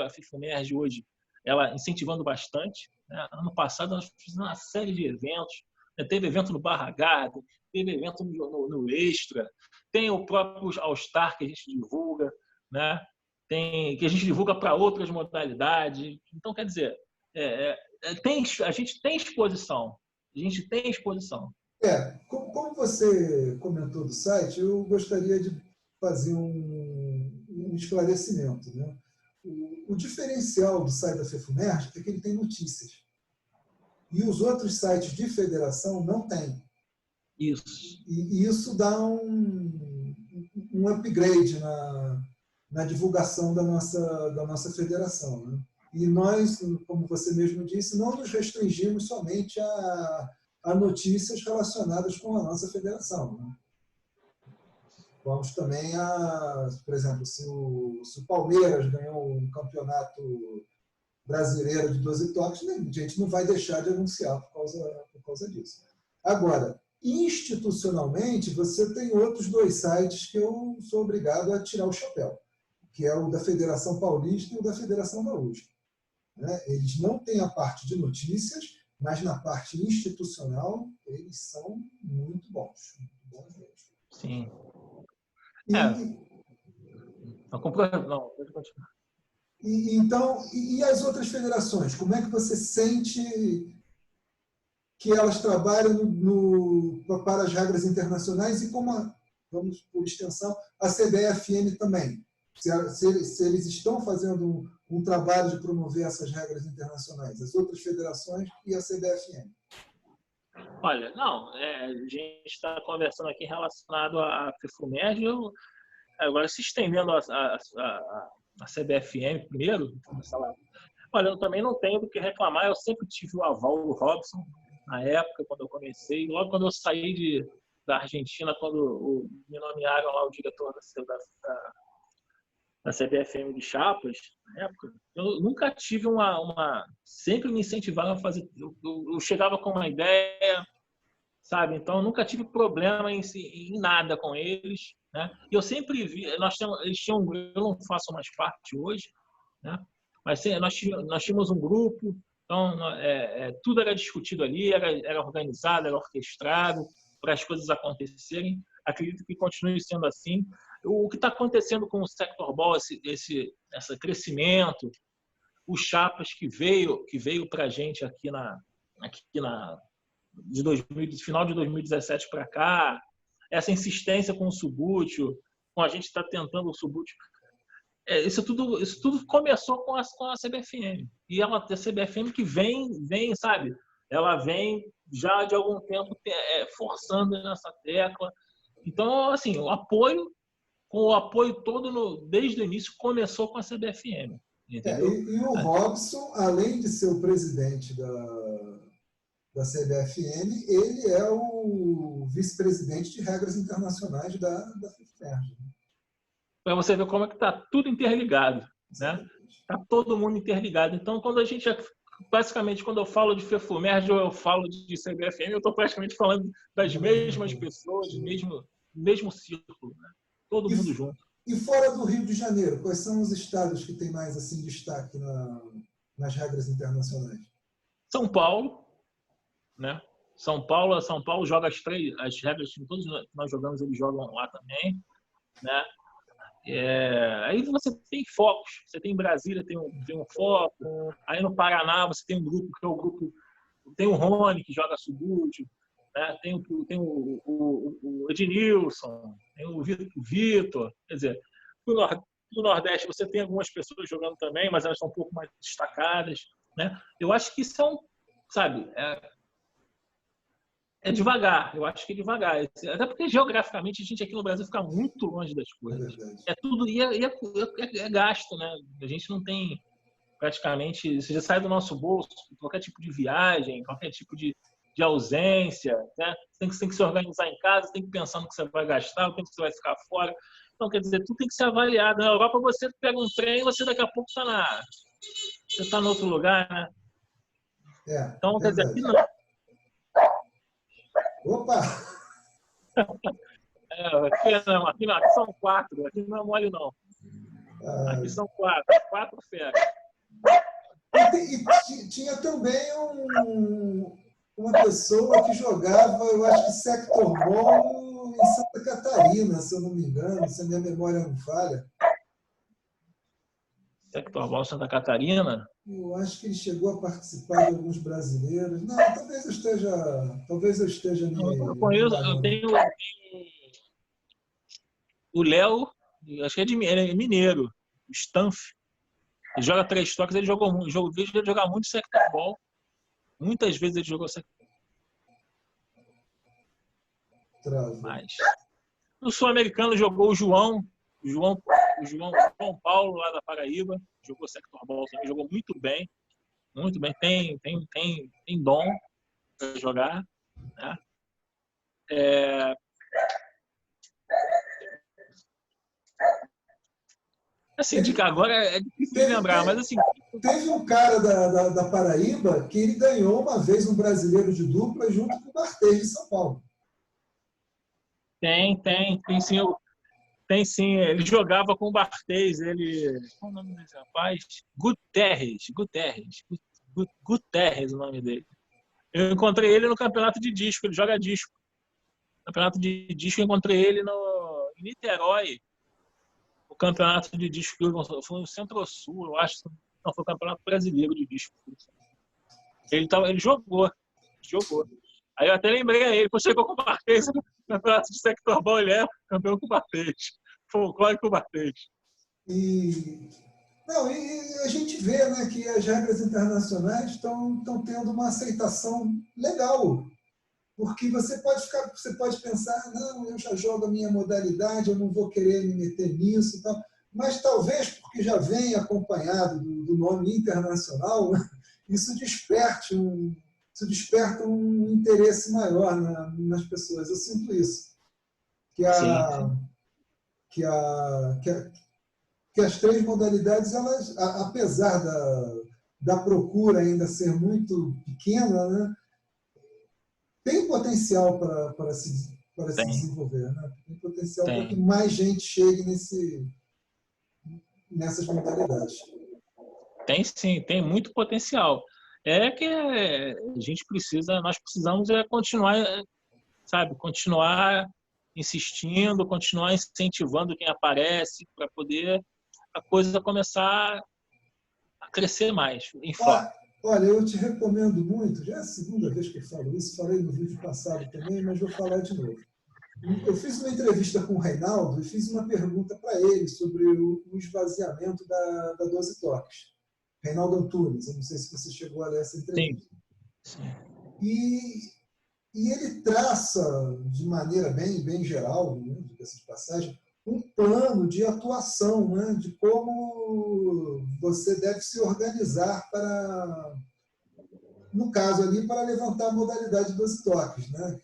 a FEFUMERJ hoje, ela incentivando bastante, né? Ano passado nós fizemos uma série de eventos, né? Teve evento no Barra Garden, teve evento no Extra, tem o próprio All-Star que a gente divulga, né? Que a gente divulga para outras modalidades. Então, quer dizer, a gente tem exposição. Como você comentou do site, eu gostaria de fazer um esclarecimento, né? O diferencial do site da FEFUMERJ é que ele tem notícias. E os outros sites de federação não têm. Isso. E isso dá um upgrade na divulgação da nossa federação, né? E nós, como você mesmo disse, não nos restringimos somente a notícias relacionadas com a nossa federação, né? Vamos também por exemplo, se o Palmeiras ganhou um campeonato brasileiro de 12 toques, a gente não vai deixar de anunciar por causa disso. Agora, institucionalmente, você tem outros 2 sites que eu sou obrigado a tirar o chapéu. que é o da Federação Paulista e o da Federação Gaúcha. Né? Eles não têm a parte de notícias, mas na parte institucional eles são muito bons. Muito bons mesmo. Sim. Não, pode continuar. Então, e as outras federações? Como é que você sente que elas trabalham para as regras internacionais e como, vamos por extensão, a CBFM também? Se eles estão fazendo um trabalho de promover essas regras internacionais, as outras federações e a CBFM? Olha, não, a gente está conversando aqui relacionado à FEFUMERG, agora se estendendo a CBFM primeiro. Olha, eu também não tenho do que reclamar, eu sempre tive o aval do Robson, na época, quando eu comecei, logo quando eu saí da Argentina, quando me nomearam lá o diretor da CBFM de Chapas, na época, eu nunca tive sempre me incentivaram a fazer, eu chegava com uma ideia, sabe? Então, eu nunca tive problema em nada com eles, né? E eu sempre vi, eles tinham, eu não faço mais parte hoje, né? Mas nós tínhamos um grupo, então tudo era discutido ali, era organizado, era orquestrado para as coisas acontecerem. Acredito que continue sendo assim. O que está acontecendo com o Sector Ball, esse crescimento, o Chapas que veio para a gente aqui final de 2017 para cá, essa insistência com o Subútil, com a gente está tentando o Subútil. Isso tudo começou com a CBFM. E a CBFM que vem, sabe? Ela vem já de algum tempo forçando nessa tecla. Então, assim, com o apoio todo desde o início, começou com a CBFM. Entendeu? E o Robson, além de ser o presidente da CBFM, ele é o vice-presidente de regras internacionais da FEFUMERG. Para você ver como é que está tudo interligado, né? Está todo mundo interligado. Então, basicamente, quando eu falo de FEFUMERG ou eu falo de CBFM, eu estou praticamente falando das mesmas pessoas, mesmo círculo, né? Todo mundo junto. E fora do Rio de Janeiro, quais são os estados que têm mais assim destaque nas regras internacionais? São Paulo, né? São Paulo joga as regras que todos nós jogamos, eles jogam lá também, né? Aí você tem focos, você tem em Brasília, tem um foco, aí no Paraná você tem um grupo que é o grupo, tem o Rony que joga Subútil, né? Tem o Ednilson, tem o Vitor, quer dizer, no Nordeste você tem algumas pessoas jogando também, mas elas são um pouco mais destacadas, né? Eu acho que isso sabe, devagar, eu acho que é devagar. Até porque geograficamente a gente aqui no Brasil fica muito longe das coisas. Tudo é gasto, né? A gente não tem praticamente, você já sai do nosso bolso, qualquer tipo de viagem, qualquer tipo de ausência, né? Você tem que se organizar em casa, tem que pensar no que você vai gastar, no que você vai ficar fora. Então, quer dizer, tudo tem que ser avaliado. Na Europa você pega um trem e você daqui a pouco você está em outro lugar, né? Então, quer dizer, aqui não. Opa! Aqui são 4, aqui não é mole não. Aqui são 4 feras. E tinha também uma pessoa que jogava, eu acho que Sector Ball em Santa Catarina, se eu não me engano, se a minha memória não falha. Sector Ball Santa Catarina? Eu acho que ele chegou a participar de alguns brasileiros. Não, talvez eu esteja Eu conheço, eu tenho o Léo, acho que ele é mineiro, o Stanf. Ele joga 3 toques, ele jogou muito. Vejo ele jogar muito Sector Ball. Muitas vezes ele jogou Sector Ball. Mas no Sul-Americano jogou o João Paulo, lá da Paraíba. Jogou Sector Ball também, jogou muito bem. Muito bem. Tem dom para jogar, né? Assim, agora é difícil de lembrar, mas assim... Teve um cara da Paraíba que ele ganhou uma vez um brasileiro de dupla junto com o Bartês de São Paulo. Tem sim. Tem sim, ele jogava com o Barthez, ele... Qual é o nome desse rapaz? Guterres, o nome dele. Eu encontrei ele no campeonato de disco, ele joga disco. Campeonato de disco, eu encontrei ele em Niterói. O campeonato de disco foi no Centro-Sul, eu acho. Não, foi o campeonato brasileiro de disco. Ele jogou. Aí eu até lembrei a ele, quando chegou com o Barthez, no campeonato de Sectorball, ele é campeão com o Barthez. Folclore com o Barthez. E a gente vê, né, que as regras internacionais estão tendo uma aceitação legal. Porque você pode pensar, não, eu já jogo a minha modalidade, eu não vou querer me meter nisso e tal. Mas talvez porque já vem acompanhado do nome internacional, isso desperta um interesse maior nas pessoas. Eu sinto isso. Que as três modalidades, elas, apesar da procura ainda ser muito pequena, né, tem potencial para se desenvolver, né? Tem potencial para que mais gente chegue nessas modalidades. Tem sim, tem muito potencial. É que nós precisamos continuar, sabe, continuar insistindo, continuar incentivando quem aparece para poder a coisa começar a crescer mais em foco. Olha, eu te recomendo muito, já é a segunda vez que eu falo isso, falei no vídeo passado também, mas vou falar de novo. Eu fiz uma entrevista com o Reinaldo e fiz uma pergunta para ele sobre o esvaziamento da 12 Toques. Reinaldo Antunes, eu não sei se você chegou a ler essa entrevista. Sim. E ele traça, de maneira bem geral, né, de passagem, um plano de atuação, né, de como você deve se organizar para, no caso ali, para levantar a modalidade de 12 toques, né,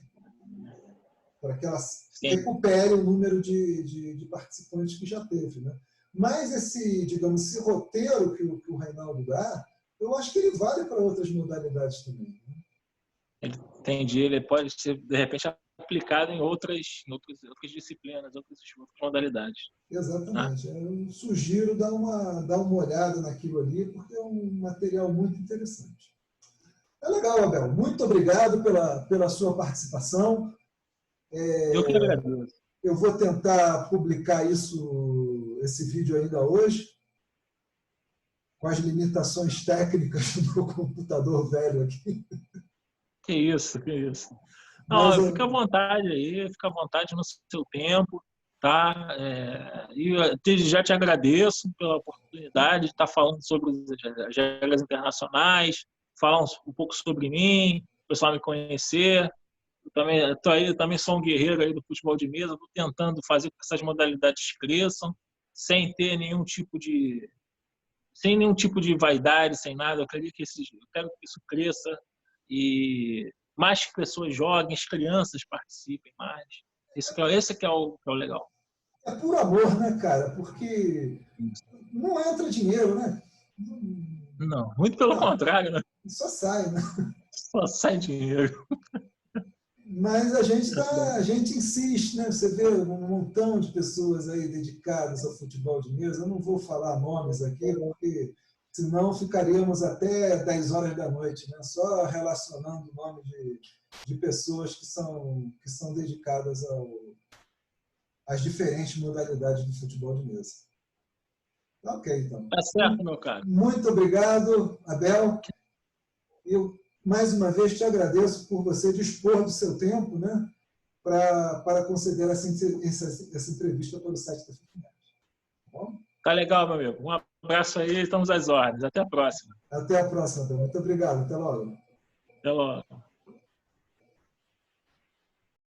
para que ela recupere o número de participantes que já teve, né. Mas esse roteiro que o Reinaldo dá, eu acho que ele vale para outras modalidades também, né? Entendi, ele pode ser, de repente, aplicado em outras disciplinas, outras modalidades. Exatamente. Eu sugiro dar uma olhada naquilo ali, porque é um material muito interessante. É legal, Abel. Muito obrigado pela sua participação. Eu que agradeço. Eu vou tentar publicar esse vídeo ainda hoje, com as limitações técnicas do meu computador velho aqui. Que isso. Não, fica à vontade aí, fica à vontade no seu tempo, tá? E já te agradeço pela oportunidade de estar falando sobre as regras internacionais, falar um pouco sobre mim, o pessoal me conhecer. Eu também sou um guerreiro aí do futebol de mesa, estou tentando fazer com que essas modalidades cresçam, sem nenhum tipo de vaidade, sem nada. Eu quero que isso cresça e mais pessoas joguem, as crianças participem mais. Esse que é o legal. É por amor, né, cara? Porque não entra dinheiro, né? Não, muito pelo contrário, né? Só sai, né? Só sai dinheiro. Mas a gente insiste, né? Você vê um montão de pessoas aí dedicadas ao futebol de mesa. Eu não vou falar nomes aqui, porque senão ficaríamos até 10 horas da noite, né? Só relacionando o nome de pessoas que são dedicadas às diferentes modalidades do futebol de mesa. Ok, então. Tá certo, meu caro. Muito obrigado, Abel. Eu, mais uma vez, te agradeço por você dispor do seu tempo, né, para conceder essa entrevista para o site da FIFNET. Tá bom? Tá legal, meu amigo. Um abraço aí, estamos às ordens. Até a próxima. Até a próxima, Abel. Muito obrigado. Até logo. Até logo.